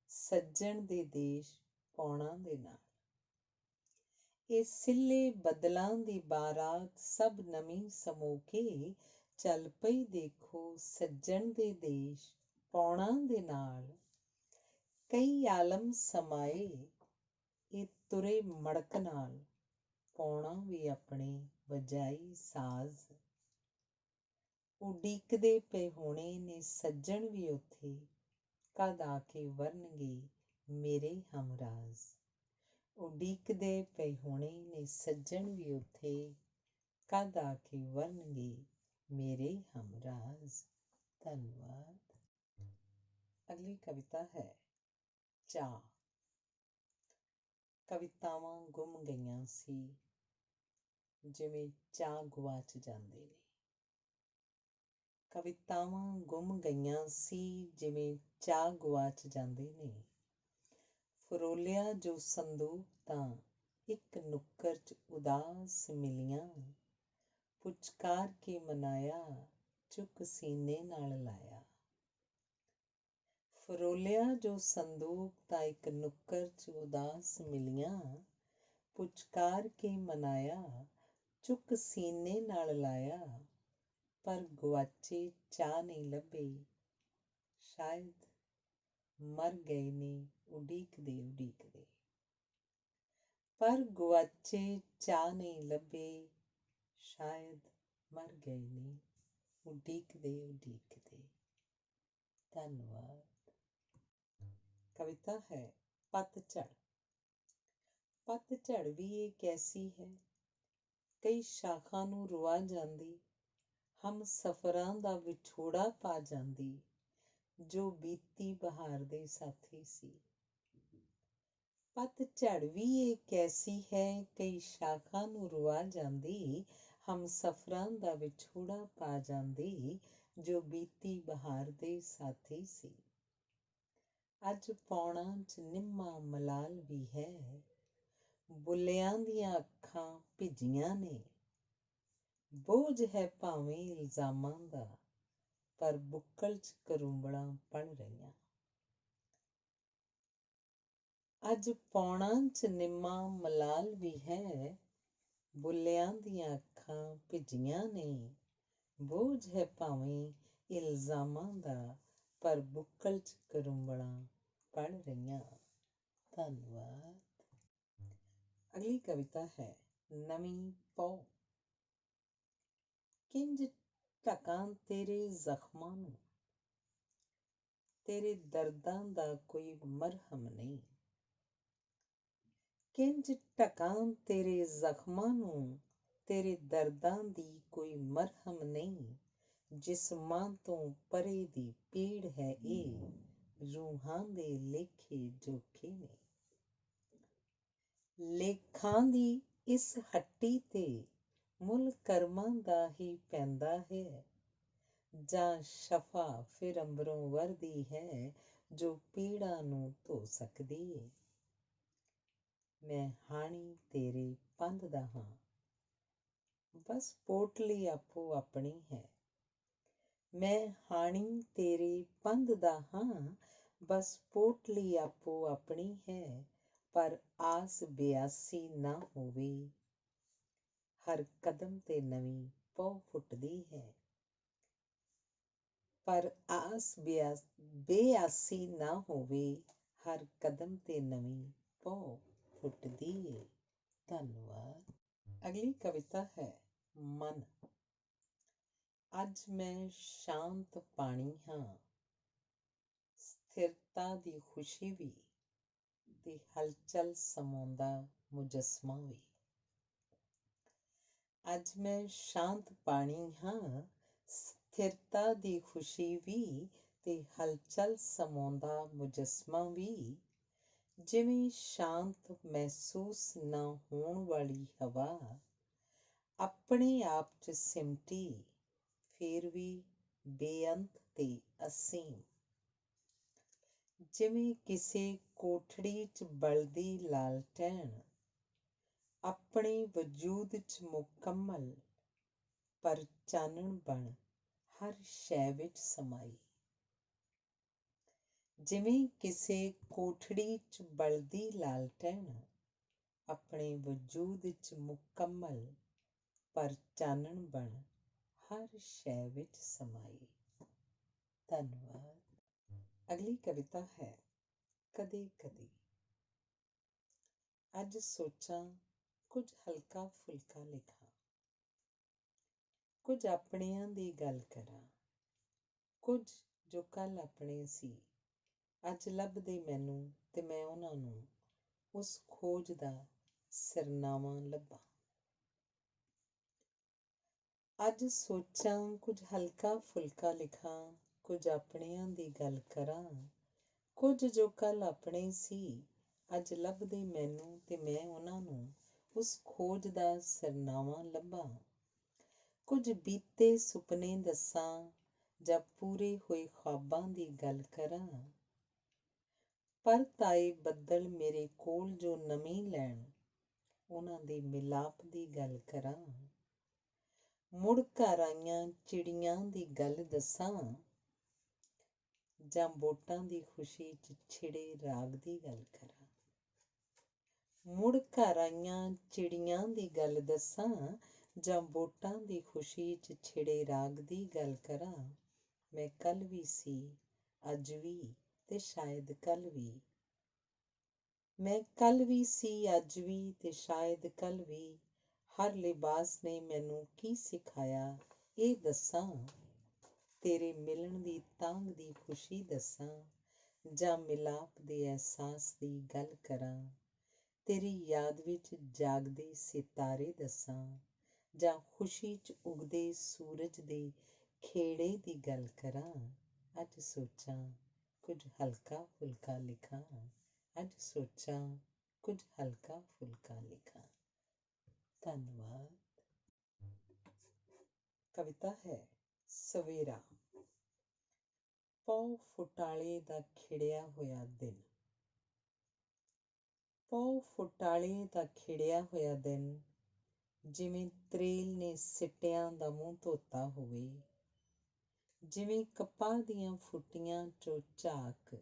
ਸੱਜਣ ਦੇ ਦੇਸ਼ ਪੌਣਾਂ ਦੇ ਨਾਲ। ਇਹ ਸਿੱਲੇ ਬੱਦਲਾਂ ਦੀ ਬਾਰਾਤ ਸਭ ਨਵੀਂ ਸਮੋ ਕੇ ਚੱਲ ਪਈ ਦੇਖੋ ਸੱਜਣ ਦੇ ਦੇਸ਼ ਪੌਣਾਂ ਦੇ ਨਾਲ। ਕਈ ਆਲਮ ਸਮਾਏ ਇਹ ਤੁਰੇ ਮੜਕ ਨਾਲ, ਪੌਣਾ ਵੀ ਆਪਣੇ ਵਜਾਈ ਸਾਜ਼। ਉਡੀਕਦੇ ਪਏ ਹੋਣੇ ਨੇ ਸੱਜਣ ਵੀ ਉੱਥੇ, ਕਦ ਆ ਕੇ ਵਰਨਗੇ ਮੇਰੇ ਹਮਰਾਜ਼। ਉਡੀਕਦੇ ਪਏ ਹੋਣੇ ਨੇ ਸੱਜਣ ਵੀ ਉੱਥੇ, ਕਦ ਆ ਕੇ ਵਰਨਗੇ ਮੇਰੇ ਹਮਰਾਜ਼। ਧੰਨਵਾਦ। ਅਗਲੀ ਕਵਿਤਾ ਹੈ ਚਾਅ। ਕਵਿਤਾਵਾਂ ਗੁੰਮ ਗਈਆਂ ਸੀ ਜਿਵੇਂ ਚਾਅ ਗੁਆਚ ਜਾਂਦੇ ਨੇ। ਕਵਿਤਾਵਾਂ ਗੁੰਮ ਗਈਆਂ ਸੀ ਜਿਵੇਂ ਚਾਅ ਗੁਆਚ ਜਾਂਦੇ ਨੇ। ਫਰੋਲਿਆ ਜੋ ਸੰਦੂਕ ਤਾਂ ਇੱਕ ਨੁੱਕਰ 'ਚ ਉਦਾਸ ਮਿਲੀਆਂ। ਪੁਚਕਾਰ ਕੇ ਮਨਾਇਆ ਚੁੱਕ ਸੀਨੇ ਨਾਲ ਲਾਇਆ। ਫਰੋਲਿਆ ਜੋ ਸੰਦੂਕ ਤਾਂ ਇੱਕ ਨੁੱਕਰ 'ਚ ਉਦਾਸ ਮਿਲੀਆਂ। ਪੁਚਕਾਰ ਕੇ ਮਨਾਇਆ ਚੁੱਕ ਸੀਨੇ ਨਾਲ ਲਾਇਆ। ਪਰ ਗੁਆਚੇ ਚਾਅ ਨਹੀਂ ਲੱਭੇ, ਸ਼ਾਇਦ ਮਰ ਗਏ ਨੇ ਉਡੀਕਦੇ ਉਡੀਕਦੇ। ਪਰ ਗੁਆਚੇ ਚਾਅ ਨਹੀਂ ਲੱਭੇ, ਸ਼ਾਇਦ ਮਰ ਗਏ ਨੇ ਉਡੀਕਦੇ ਉਡੀਕਦੇ। ਧੰਨਵਾਦ। ਕਵਿਤਾ ਹੈ ਪਤਝੜ। ਪਤਝੜ ਵੀ ਇੱਕ ਐਸੀ ਹੈ, ਕਈ ਸ਼ਾਖਾਂ ਨੂੰ ਰੁਆ ਜਾਂਦੀ, ਹਮਸਫ਼ਰਾਂ ਦਾ ਵਿਛੋੜਾ ਪਾ ਜਾਂਦੀ, ਜੋ ਬੀਤੀ ਬਹਾਰ ਦੇ ਸਾਥੀ ਸੀ। ਪਤਝੜ ਵੀ ਇੱਕ ਐਸੀ ਹੈ, ਕਈ ਸ਼ਾਖਾਂ ਨੂੰ ਰੁਆ ਜਾਂਦੀ, ਹਮਸਫ਼ਰਾਂ ਦਾ ਵਿਛੋੜਾ ਪਾ ਜਾਂਦੀ, ਜੋ ਬੀਤੀ ਬਹਾਰ ਦੇ ਸਾਥੀ ਸੀ। ਅੱਜ ਪੌਣਾਂ 'ਚ ਨਿੰਮਾ ਮਲਾਲ ਵੀ ਹੈ, ਬੁੱਲਿਆਂ ਦੀਆਂ ਅੱਖਾਂ ਭਿੱਜੀਆਂ ਨੇ। ਬੋਝ ਹੈ ਭਾਵੇਂ ਇਲਜ਼ਾਮਾਂ ਦਾ, ਪਰ ਬੁੱਕਲ 'ਚ ਕਰੂੰਬਲਾਂ ਬਣ ਰਹੀਆਂ। ਅੱਜ ਪੌਣਾਂ 'ਚ ਨਿੰਮਾ ਮਲਾਲ ਵੀ ਹੈ, ਬੁੱਲਿਆਂ ਦੀਆਂ ਅੱਖਾਂ ਭਿੱਜੀਆਂ ਨੇ। ਬੋਝ ਹੈ ਭਾਵੇਂ ਇਲਜ਼ਾਮਾਂ ਦਾ, ਪਰ ਬੁੱਕਲ 'ਚ ਕਰੂੰਬਲਾਂ ਬਣ ਰਹੀਆਂ। ਧੰਨਵਾਦ। ਅਗਲੀ ਕਵਿਤਾ ਹੈ ਨਵੀਂ ਪੌ। ਕਿੰਜ ਢਕਾਂ ਤੇਰੇ ਜ਼ਖਮਾਂ ਨੂੰ, ਤੇਰੇ ਦਰਦਾਂ ਦਾ ਕੋਈ ਮਰਹਮ ਨਹੀਂ। ਕਿੰਜ ਢਕਾਂ ਤੇਰੇ ਜ਼ਖਮਾਂ ਨੂੰ, ਤੇਰੇ ਦਰਦਾਂ ਦੀ ਕੋਈ ਮਰਹਮ ਨਹੀਂ। ਜਿਸਮਾਂ ਤੋਂ ਪਰੇ ਦੀ ਪੀੜ ਹੈ ਇਹ, ਰੂਹਾਂ ਦੇ ਲੇਖੇ ਜੋਖੇ ਨੇ। ਲੇਖਾਂ ਦੀ ਇਸ ਹੱਟੀ 'ਤੇ ਮੁੱਲ ਕਰਮਾਂ ਦਾ ਹੀ ਪੈਂਦਾ ਹੈ। ਜਾਂ ਸ਼ਫਾ ਫਿਰ ਅੰਬਰੋਂ ਵਰਦੀ ਹੈ, ਜੋ ਪੀੜਾਂ ਨੂੰ ਧੋ ਸਕਦੀ ਏ। ਮੈਂ ਹਾਣੀ ਤੇਰੇ ਪੰਧ ਦਾ ਹਾਂ, ਬਸ ਪੋਟਲੀ ਆਪੋ ਆਪਣੀ ਹੈ। ਮੈਂ ਹਾਣੀ ਤੇਰੇ ਪੰਧ ਦਾ ਹਾਂ, ਬਸ ਪੋਟਲੀ ਆਪੋ ਆਪਣੀ ਹੈ। ਪਰ ਆਸ ਬਿਆਸੀ ਨਾ ਹੋਵੇ, ਹਰ ਕਦਮ 'ਤੇ ਨਵੀਂ ਪੌ ਫੁੱਟਦੀ ਹੈ। ਪਰ ਆਸ ਬੇਆਸੀ ਨਾ ਹੋਵੇ, ਹਰ ਕਦਮ ਤੇ ਨਵੀਂ ਪੌ ਫੁੱਟਦੀ ਏ। ਧੰਨਵਾਦ। ਅਗਲੀ ਕਵਿਤਾ ਹੈ ਮਨ। ਅੱਜ ਮੈਂ ਸ਼ਾਂਤ ਪਾਣੀ ਹਾਂ, ਸਥਿਰਤਾ ਦੀ ਖੁਸ਼ੀ ਵੀ ਤੇ ਹਲਚਲ ਸਮਾਉਂਦਾ ਮੁਜੱਸਮਾ ਵੀ। ਅੱਜ ਮੈਂ ਸ਼ਾਂਤ ਪਾਣੀ ਹਾਂ, ਸਥਿਰਤਾ ਦੀ ਖੁਸ਼ੀ ਵੀ ਤੇ ਹਲਚਲ ਸਮਾਉਂਦਾ ਮੁਜੱਸਮਾ ਵੀ। ਜਿਵੇਂ ਸ਼ਾਂਤ ਮਹਿਸੂਸ ਨਾ ਹੋਣ ਵਾਲੀ ਹਵਾ, ਆਪਣੇ ਆਪ 'ਚ ਸਿਮਟੀ ਫੇਰ ਵੀ ਬੇਅੰਤ ਤੇ ਅਸੀਮ। ਜਿਵੇਂ ਕਿਸੇ ਕੋਠੜੀ 'ਚ ਬਲਦੀ ਲਾਲਟੈਨ, ਆਪਣੇ ਵਜੂਦ 'ਚ ਮੁਕੰਮਲ, ਪਰ ਚਾਨਣ ਬਣ ਹਰ ਸ਼ੈ ਵਿੱਚ ਸਮਾਈ। ਜਿਵੇਂ ਕਿਸੇ ਕੋਠੜੀ 'ਚ ਬਲਦੀ ਲਾਲਟੈਨ, ਆਪਣੇ ਵਜੂਦ 'ਚ ਮੁਕੰਮਲ, ਪਰ ਚਾਨਣ ਬਣ ਹਰ ਸ਼ੈ ਵਿੱਚ ਸਮਾਈ। ਧੰਨਵਾਦ। ਅਗਲੀ ਕਵਿਤਾ ਹੈ ਕਦੇ ਕਦੇ। ਅੱਜ ਸੋਚਾਂ ਕੁਝ ਹਲਕਾ ਫੁਲਕਾ ਲਿਖਾਂ, ਕੁਝ ਆਪਣਿਆਂ ਦੀ ਗੱਲ ਕਰਾਂ। ਕੁਝ ਜੋ ਕੱਲ੍ਹ ਆਪਣੇ ਸੀ, ਅੱਜ ਲੱਭਦੇ ਮੈਨੂੰ ਤੇ ਮੈਂ ਉਹਨਾਂ ਨੂੰ ਉਸ ਖੋਜ ਦਾ ਸਿਰਨਾਵਾਂ ਲੱਭਾਂ। ਅੱਜ ਸੋਚਾਂ ਕੁਝ ਹਲਕਾ ਫੁਲਕਾ ਲਿਖਾਂ, ਕੁਝ ਆਪਣਿਆਂ ਦੀ ਗੱਲ ਕਰਾਂ। ਕੁਝ ਜੋ ਕੱਲ੍ਹ ਆਪਣੇ ਸੀ, ਅੱਜ ਲੱਭਦੇ ਮੈਨੂੰ ਤੇ ਮੈਂ ਉਹਨਾਂ ਨੂੰ ਉਸ ਖੋਜ ਦਾ ਸਿਰਨਾਵਾਂ ਲੱਭਾਂ। ਕੁਝ ਬੀਤੇ ਸੁਪਨੇ ਦੱਸਾਂ ਜਾਂ ਪੂਰੇ ਹੋਏ ਖ਼ਵਾਬਾਂ ਦੀ ਗੱਲ ਕਰਾਂ। ਪਰਤ ਆਏ ਬੱਦਲ ਮੇਰੇ ਕੋਲ ਜੋ ਨਮੀ ਲੈਣ, ਉਹਨਾਂ ਦੇ ਮਿਲਾਪ ਦੀ ਗੱਲ ਕਰਾਂ। ਮੁੜ ਘਰ ਆਈਆਂ ਚਿੜੀਆਂ ਦੀ ਗੱਲ ਦੱਸਾਂ ਜਾਂ ਵੋਟਾਂ ਦੀ ਖੁਸ਼ੀ 'ਚ ਛਿੜੇ ਰਾਗ ਦੀ ਗੱਲ ਕਰਾਂ। ਮੁੜ ਘਰ ਆਈਆਂ ਚਿੜੀਆਂ ਦੀ ਗੱਲ ਦੱਸਾਂ ਜਾਂ ਵੋਟਾਂ ਦੀ ਖੁਸ਼ੀ 'ਚ ਛਿੜੇ ਰਾਗ ਦੀ ਗੱਲ ਕਰਾਂ। ਮੈਂ ਕੱਲ੍ਹ ਵੀ ਸੀ, ਅੱਜ ਵੀ ਤੇ ਸ਼ਾਇਦ ਕੱਲ੍ਹ ਵੀ। ਮੈਂ ਕੱਲ੍ਹ ਵੀ ਸੀ, ਅੱਜ ਵੀ ਤੇ ਸ਼ਾਇਦ ਕੱਲ੍ਹ ਵੀ। ਹਰ ਲਿਬਾਸ ਨੇ ਮੈਨੂੰ ਕੀ ਸਿਖਾਇਆ ਇਹ ਦੱਸਾਂ। ਤੇਰੇ ਮਿਲਣ ਦੀ ਤਾਂਘ ਦੀ ਖੁਸ਼ੀ ਦੱਸਾਂ ਜਾਂ ਮਿਲਾਪ ਦੇ ਅਹਿਸਾਸ ਦੀ ਗੱਲ ਕਰਾਂ। ਤੇਰੀ ਯਾਦ ਵਿੱਚ ਜਾਗਦੇ ਸਿਤਾਰੇ ਦੱਸਾਂ ਜਾਂ ਖੁਸ਼ੀ 'ਚ ਉਗਦੇ ਸੂਰਜ ਦੇ ਖੇੜੇ ਦੀ ਗੱਲ ਕਰਾਂ। ਅੱਜ ਸੋਚਾਂ ਕੁਝ ਹਲਕਾ ਫੁਲਕਾ ਲਿਖਾਂ, ਅੱਜ ਸੋਚਾਂ ਕੁਝ ਹਲਕਾ ਫੁਲਕਾ ਲਿਖਾਂ। ਧੰਨਵਾਦ। ਕਵਿਤਾ ਹੈ ਸਵੇਰਾ। ਪੌ ਫੁਟਾਲੇ ਦਾ ਖਿੜਿਆ ਹੋਇਆ ਦਿਨ। ਪੌ ਫੁਟਾਲੇ ਦਾ ਖਿੜਿਆ ਹੋਇਆ ਦਿਨ, ਜਿਵੇਂ ਤਰੇਲ ਨੇ ਸਿੱਟਿਆਂ ਦਾ ਮੂੰਹ ਧੋਤਾ ਹੋਵੇ। ਜਿਵੇਂ ਕਪਾਹ ਦੀਆਂ ਫੁੱਟੀਆਂ 'ਚੋਂ ਝਾਕ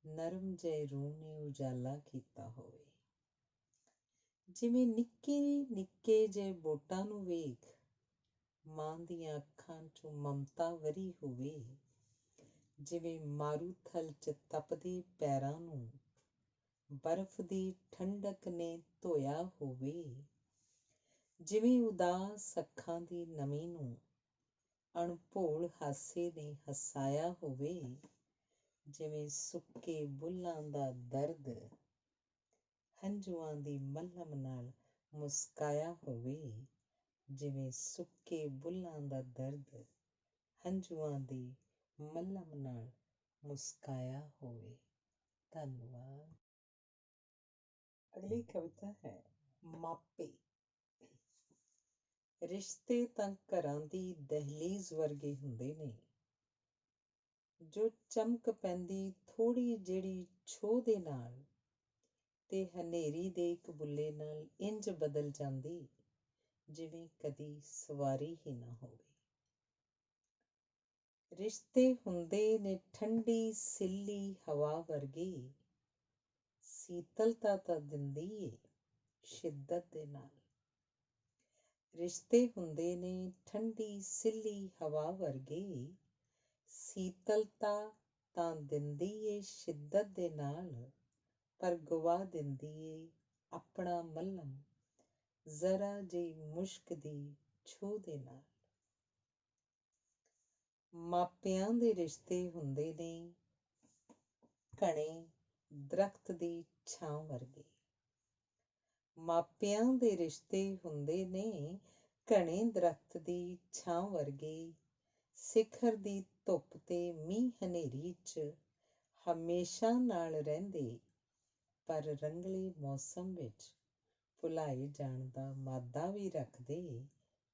ਨਰਮ ਜਿਹੇ ਰੂਹ ਨੇ ਉਜਾਲਾ ਕੀਤਾ ਹੋਵੇ। ਜਿਵੇਂ ਨਿੱਕੇ ਨਿੱਕੇ ਜਿਹੇ ਬੋਟਾਂ ਨੂੰ ਵੇਖ ਮਾਂ ਦੀਆਂ ਅੱਖਾਂ 'ਚੋਂ ਮਮਤਾ ਵਰੀ ਹੋਵੇ। ਜਿਵੇਂ ਮਾਰੂਥਲ 'ਚ ਤਪਦੇ ਪੈਰਾਂ ਨੂੰ ਬਰਫ਼ ਦੀ ਠੰਡਕ ਨੇ ਧੋਇਆ ਹੋਵੇ। ਜਿਵੇਂ ਉਦਾਸ ਅੱਖਾਂ ਦੀ ਨਮੀ ਨੂੰ ਅਣਭੋਲ ਹਾਸੇ ਨੇ ਹਸਾਇਆ ਹੋਵੇ। ਜਿਵੇਂ ਸੁੱਕੇ ਬੁੱਲ੍ਹਾਂ ਦਾ ਦਰਦ ਹੰਝੂਆਂ ਦੀ ਮੱਲ੍ਹਮ ਨਾਲ ਮੁਸਕਾਇਆ ਹੋਵੇ। ਜਿਵੇਂ ਸੁੱਕੇ ਬੁੱਲ੍ਹਾਂ ਦਾ ਦਰਦ ਹੰਝੂਆਂ ਦੀ ਮੱਲ੍ਹਮ ਨਾਲ ਮੁਸਕਾਇਆ ਹੋਵੇ। ਧੰਨਵਾਦ। ਅਗਲੀ ਕਵਿਤਾ ਹੈ ਮਾਪੇ। ਰਿਸ਼ਤੇ ਤਾਂ ਘਰਾਂ ਦੀ ਦਹਿਲੀਜ਼ ਵਰਗੇ ਹੁੰਦੇ ਨੇ, ਜੋ ਚਮਕ ਪੈਂਦੀ ਥੋੜ੍ਹੀ ਜਿਹੜੀ ਛੋਹ ਦੇ ਨਾਲ ਤੇ ਹਨੇਰੀ ਦੇ ਇੱਕ ਬੁੱਲੇ ਨਾਲ ਇੰਝ ਬਦਲ ਜਾਂਦੀ ਜਿਵੇਂ ਕਦੀ ਸਵਾਰੀ ਹੀ ਨਾ ਹੋਵੇ। ਰਿਸ਼ਤੇ ਹੁੰਦੇ ਨੇ ਠੰਡੀ ਸਿੱਲੀ ਹਵਾ ਵਰਗੇ, ਸੀਤਲਤਾ ਤਾਂ ਦਿੰਦੀ ਏ ਸ਼ਿੱਦਤ ਦੇ ਨਾਲ। ਰਿਸ਼ਤੇ ਹੁੰਦੇ ਨੇ ਠੰਡੀ ਸਿੱਲੀ ਹਵਾ ਵਰਗੇ, ਸੀਤਲਤਾ ਤਾਂ ਦਿੰਦੀ ਏ ਸ਼ਿੱਦਤ ਦੇ ਨਾਲ, ਪਰ ਗਵਾ ਦਿੰਦੀ ਏ ਆਪਣਾ ਮੱਲਮ ਜ਼ਰਾ ਜਿਹੀ ਮੁਸ਼ਕ ਦੀ ਛੂਹ ਦੇ ਨਾਲ। ਮਾਪਿਆਂ ਦੇ ਰਿਸ਼ਤੇ ਹੁੰਦੇ ਨੇ ਘਣੇ ਦਰਖਤ ਦੀ ਛਾਂ ਵਰਗੇ, ਮਾਪਿਆਂ ਦੇ ਰਿਸ਼ਤੇ ਹੁੰਦੇ ਨੇ ਘਣੇ ਦਰਖਤ ਦੀ ਛਾਂ ਵਰਗੇ, ਸਿਖਰ ਦੀ ਧੁੱਪ ਤੇ ਮੀਂਹ ਹਨੇਰੀ 'ਚ ਹਮੇਸ਼ਾ ਨਾਲ ਰਹਿੰਦੇ, ਪਰ ਰੰਗਲੇ ਮੌਸਮ ਵਿੱਚ ਭੁਲਾਏ ਜਾਣ ਦਾ ਮਾਦਾ ਵੀ ਰੱਖਦੇ,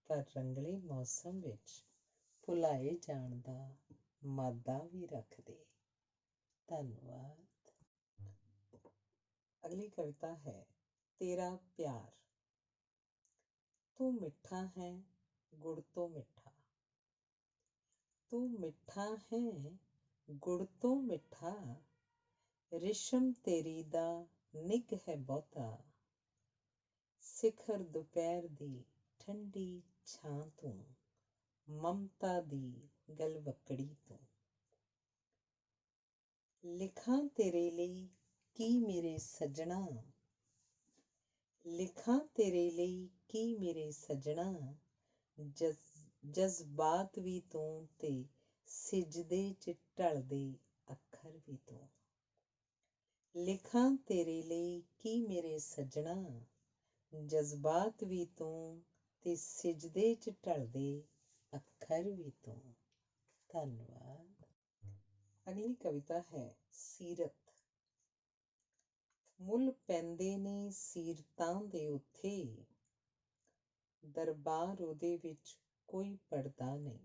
ਪਰ ਰੰਗਲੇ ਮੌਸਮ ਵਿੱਚ ਭੁਲਾਏ ਜਾਣ ਦਾ ਮਾਦਾ ਵੀ ਰੱਖਦੇ। ਧੰਨਵਾਦ। ਅਗਲੀ ਕਵਿਤਾ ਹੈ ਤੇਰਾ ਪਿਆਰ। ਤੂੰ ਮਿੱਠਾ ਹੈ ਗੁੜ ਤੋਂ ਮਿੱਠਾ, ਤੂੰ ਮਿੱਠਾ ਹੈ ਗੁੜ ਤੋਂ ਮਿੱਠਾ, ਰਿਸ਼ਮ ਤੇਰੀ ਦਾ ਨਿੱਘ ਹੈ ਬਹੁਤਾ, ਸਿਖਰ ਦੁਪਹਿਰ ਦੀ ਠੰਡੀ ਛਾਂ ਤੂੰ, ਮਮਤਾ ਦੀ ਗਲਵੱਕੜੀ ਤੂੰ। ਲਿਖਾਂ ਤੇਰੇ ਲਈ ਕੀ ਮੇਰੇ ਸੱਜਣਾ, ਲਿਖਾਂ ਤੇਰੇ ਲਈ ਕੀ ਮੇਰੇ ਸੱਜਣਾ, ਜਜ਼ਬਾਤ ਵੀ ਤੂੰ ਤੇ ਸਿਜਦੇ 'ਚ ਢਲਦੇ ਅੱਖਰ ਵੀ ਤੂੰ। ਲਿਖਾਂ ਤੇਰੇ ਲਈ ਕੀ ਮੇਰੇ ਸੱਜਣਾ, ਜਜ਼ਬਾਤ ਵੀ ਤੂੰ ਤੇ ਸਿਜਦੇ 'ਚ ਢਲਦੇ ਅੱਖਰ ਵੀ ਤੂੰ। ਧੰਨਵਾਦ। ਅਗਲੀ ਕਵਿਤਾ ਹੈ ਸੀਰਤ। ਮੁੱਲ ਪੈਂਦੇ ਨੇ ਸੀਰਤਾਂ ਦੇ ਉੱਥੇ, ਦਰਬਾਰ ਉਹਦੇ ਵਿੱਚ ਕੋਈ ਪੜਦਾ ਨਹੀਂ।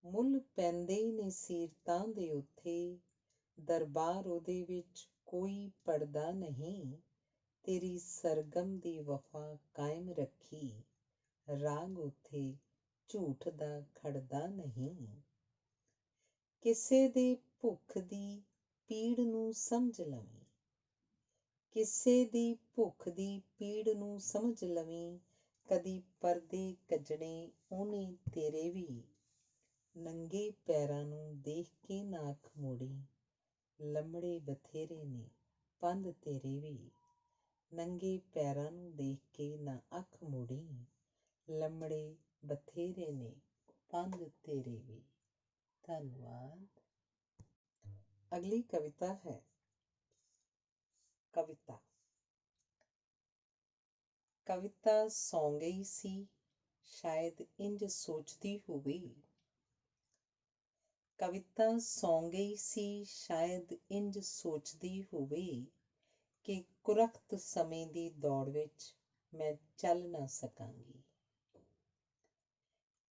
ਮੁੱਲ ਪੈਂਦੇ ਨੇ ਸੀਰਤਾਂ ਦੇ ਉੱਥੇ, ਦਰਬਾਰ ਉਹਦੇ ਵਿੱਚ ਕੋਈ ਪੜਦਾ ਨਹੀਂ, ਤੇਰੀ ਸਰਗਮ ਦੀ ਵਫਾ ਕਾਇਮ ਰੱਖੀ, ਰਾਗ ਉੱਥੇ ਝੂਠ ਦਾ ਖੜਦਾ ਨਹੀਂ। ਕਿਸੇ ਦੇ ਭੁੱਖ ਦੀ ਪੀੜ ਨੂੰ ਸਮਝ ਲਵੀਂ, ਕਿਸੇ ਦੀ ਭੁੱਖ ਦੀ ਪੀੜ ਨੂੰ ਸਮਝ ਲਵੀਂ, ਕਦੀ ਪਰਦੇ ਕੱਜਣੇ ਉਹਨੇ ਤੇਰੇ ਵੀ, ਨੰਗੇ ਪੈਰਾਂ ਨੂੰ ਦੇਖ ਕੇ ਨਾ ਅੱਖ ਮੋੜੀ, ਲੰਮੜੇ ਬਥੇਰੇ ਨੇ ਪੰਧ ਤੇਰੇ ਵੀ, ਨੰਗੇ ਪੈਰਾਂ ਨੂੰ ਦੇਖ ਕੇ ਨਾ ਅੱਖ ਮੋੜੀ, ਲੰਮੜੇ ਬਥੇਰੇ ਨੇ ਪੰਧ ਤੇਰੇ ਵੀ। ਧੰਨਵਾਦ। ਅਗਲੀ ਕਵਿਤਾ ਹੈ ਕਵਿਤਾ। ਕਵਿਤਾ ਸੌਂ ਗਈ ਸੀ ਸ਼ਾਇਦ ਇੰਝ ਸੋਚਦੀ ਹੋਵੇ, ਕਵਿਤਾ ਸੌਂ ਗਈ ਸੀ ਸ਼ਾਇਦ ਇੰਝ ਸੋਚਦੀ ਹੋਵੇ, ਕਿ ਕੁਰਖਤ ਸਮੇਂ ਦੀ ਦੌੜ ਵਿੱਚ ਮੈਂ ਚੱਲ ਨਾ ਸਕਾਂਗੀ।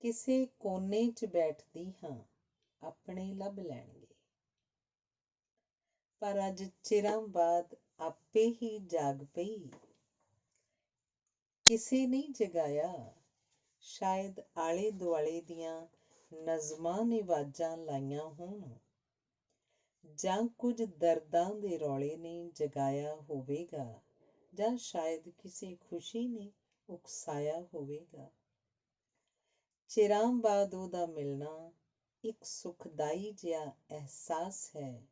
ਕਿਸੇ ਕੋਨੇ 'ਚ ਬੈਠਦੀ ਹਾਂ ਆਪਣੇ ਲੱਭ ਲੈਣਗੇ, ਪਰ ਅੱਜ ਚਿਰਾਂ ਬਾਅਦ ਆਪੇ ਹੀ ਜਾਗ ਪਈ, ਕਿਸੇ ਨਹੀਂ ਜਗਾਇਆ, ਸ਼ਾਇਦ ਆਲੇ ਦੁਆਲੇ ਦੀਆਂ ਨਜ਼ਮਾਂ ਨੇ ਆਵਾਜ਼ਾਂ ਲਾਈਆਂ ਹੋਣ, ਜਾਂ ਕੁਝ ਦਰਦਾਂ ਦੇ ਰੌਲੇ ਨੇ ਜਗਾਇਆ ਹੋਵੇਗਾ, ਜਾਂ ਸ਼ਾਇਦ ਕਿਸੇ ਖੁਸ਼ੀ ਨੇ ਉਕਸਾਇਆ ਹੋਵੇਗਾ। ਚਿਰਾਂ ਬਾਅਦ ਉਹਦਾ ਮਿਲਣਾ ਇੱਕ ਸੁਖਦਾਈ ਜਿਹਾ ਅਹਿਸਾਸ ਹੈ,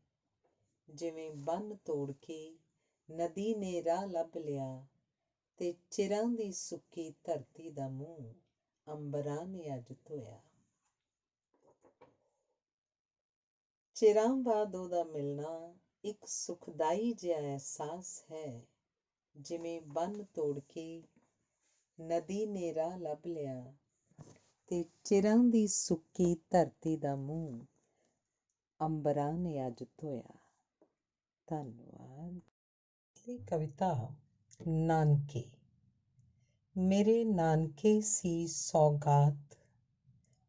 ਜਿਵੇਂ ਬੰਨ ਤੋੜ ਕੇ ਨਦੀ ਨੇ ਰਾਹ ਲੱਭ ਲਿਆ, ਤੇ ਚਿਰਾਂ ਦੀ ਸੁੱਕੀ ਧਰਤੀ ਦਾ ਮੂੰਹ ਅੰਬਰਾਂ ਨੇ ਅੱਜ ਧੋਇਆ। ਚਿਰਾਂ ਬਾਅਦ ਉਹਦਾ ਮਿਲਣਾ ਇੱਕ ਸੁਖਦਾਈ ਜਿਹਾ ਅਹਿਸਾਸ ਹੈ, ਜਿਵੇਂ ਬੰਨ ਤੋੜ ਕੇ ਨਦੀ ਨੇ ਰਾਹ ਲੱਭ ਲਿਆ, ਤੇ ਚਿਰਾਂ ਦੀ ਸੁੱਕੀ ਧਰਤੀ ਦਾ ਮੂੰਹ ਅੰਬਰਾਂ ਨੇ ਅੱਜ ਧੋਇਆ। ਧੰਨਵਾਦ। ਇਹ ਕਵਿਤਾ ਨਾਨਕੇ। ਮੇਰੇ ਨਾਨਕੇ ਸੀ ਸੌਗਾਤ,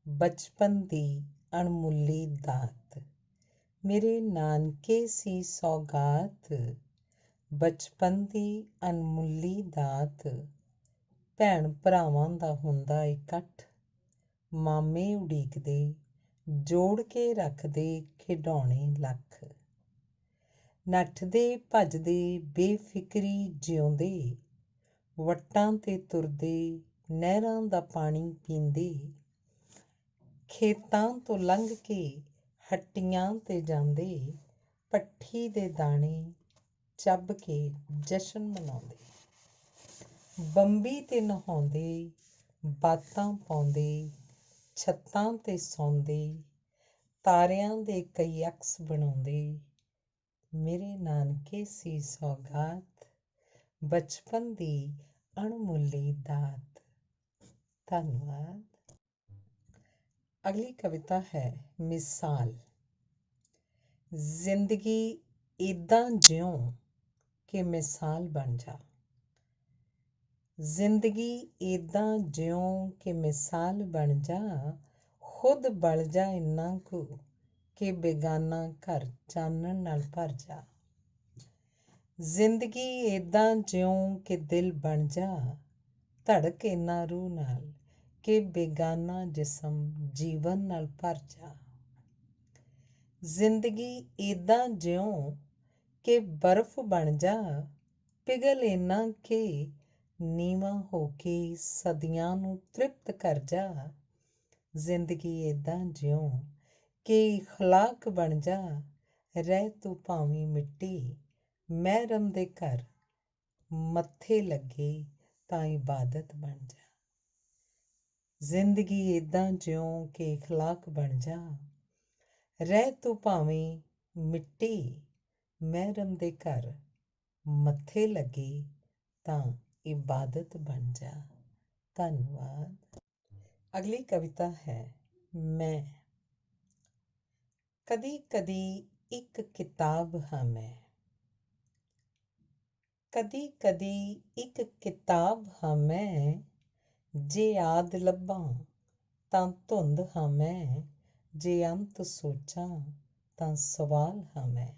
ਬਚਪਨ ਦੀ ਅਣਮੁੱਲੀ ਦਾਤ, ਮੇਰੇ ਨਾਨਕੇ ਸੀ ਸੌਗਾਤ, ਬਚਪਨ ਦੀ ਅਣਮੁੱਲੀ ਦਾਤ, ਭੈਣ ਭਰਾਵਾਂ ਦਾ ਹੁੰਦਾ ਇਕੱਠ, ਮਾਮੇ ਉਡੀਕਦੇ ਜੋੜ ਕੇ ਰੱਖਦੇ ਖਿਡੌਣੇ ਲੱਖ, ਨੱਠਦੇ ਭੱਜਦੇ ਬੇਫਿਕਰੀ ਜਿਉਂਦੇ, ਵੱਟਾਂ 'ਤੇ ਤੁਰਦੇ, ਨਹਿਰਾਂ ਦਾ ਪਾਣੀ ਪੀਂਦੇ, ਖੇਤਾਂ ਤੋਂ ਲੰਘ ਕੇ ਹੱਟੀਆਂ 'ਤੇ ਜਾਂਦੇ, ਭੱਠੀ ਦੇ ਦਾਣੇ ਚੱਬ ਕੇ ਜਸ਼ਨ ਮਨਾਉਂਦੇ, ਬੰਬੀ 'ਤੇ ਨਹਾਉਂਦੇ, ਬਾਤਾਂ ਪਾਉਂਦੇ, ਛੱਤਾਂ 'ਤੇ ਸੌਂਦੇ, ਤਾਰਿਆਂ ਦੇ ਕਈ ਅਕਸ ਬਣਾਉਂਦੇ। ਮੇਰੇ ਨਾਨਕੇ ਸੀ ਸੌਗਾਤ, ਬਚਪਨ ਦੀ ਅਣਮੁੱਲੀ ਦਾਤ। ਧੰਨਵਾਦ। ਅਗਲੀ ਕਵਿਤਾ ਹੈ ਮਿਸਾਲ। ਜ਼ਿੰਦਗੀ ਏਦਾਂ ਜਿਉਂ ਕਿ ਮਿਸਾਲ ਬਣ ਜਾ। ਜ਼ਿੰਦਗੀ ਏਦਾਂ ਜਿਉਂ ਕਿ ਮਿਸਾਲ ਬਣ ਜਾ, ਖੁਦ ਬਲ ਜਾ ਇੰਨਾ ਕੁ ਕਿ ਬੇਗਾਨਾ ਘਰ ਚਾਨਣ ਨਾਲ ਭਰ ਜਾ। ਜ਼ਿੰਦਗੀ ਏਦਾਂ ਜਿਉਂ ਕਿ ਦਿਲ ਬਣ ਜਾ, ਧੜਕ ਇੰਨਾ ਰੂਹ ਨਾਲ ਕਿ ਬੇਗਾਨਾ ਜਿਸਮ ਜੀਵਨ ਨਾਲ ਭਰ ਜਾ। ਜ਼ਿੰਦਗੀ ਏਦਾਂ ਜਿਉਂ ਕਿ ਬਰਫ਼ ਬਣ ਜਾ, ਪਿਘਲ ਇੰਨਾ ਕਿ ਨੀਵਾਂ ਹੋ ਕੇ ਸਦੀਆਂ ਨੂੰ ਤ੍ਰਿਪਤ ਕਰ ਜਾ। ਜ਼ਿੰਦਗੀ ਏਦਾਂ ਜਿਉਂ ਕਿ ਇਖਲਾਕ ਬਣ ਜਾ, ਰਹਿ ਤੂੰ ਭਾਵੇਂ ਮਿੱਟੀ, ਮਹਿਰਮ ਦੇ ਘਰ ਮੱਥੇ ਲੱਗੇ ਤਾਂ ਇਬਾਦਤ ਬਣ ਜਾ। ਜ਼ਿੰਦਗੀ ਏਦਾਂ ਜਿਉਂ ਕਿ ਇਖਲਾਕ ਬਣ ਜਾ, ਰਹਿ ਤੂੰ ਭਾਵੇਂ ਮਿੱਟੀ, ਮਹਿਰਮ ਦੇ ਘਰ ਮੱਥੇ ਲੱਗੇ ਤਾਂ ਇਬਾਦਤ ਬਣ ਜਾ। ਧੰਨਵਾਦ। ਅਗਲੀ ਕਵਿਤਾ ਹੈ ਮੈਂ। ਕਦੀ ਕਦੀ ਇੱਕ ਕਿਤਾਬ ਹਾਂ ਮੈਂ। ਕਦੀ ਕਦੀ ਇੱਕ ਕਿਤਾਬ ਹਾਂ ਮੈਂ, ਜੇ ਆਦ ਲੱਭਾਂ ਤਾਂ ਧੁੰਦ ਹਾਂ ਮੈਂ, ਜੇ ਅੰਤ ਸੋਚਾਂ ਤਾਂ ਸਵਾਲ ਹਾਂ ਮੈਂ।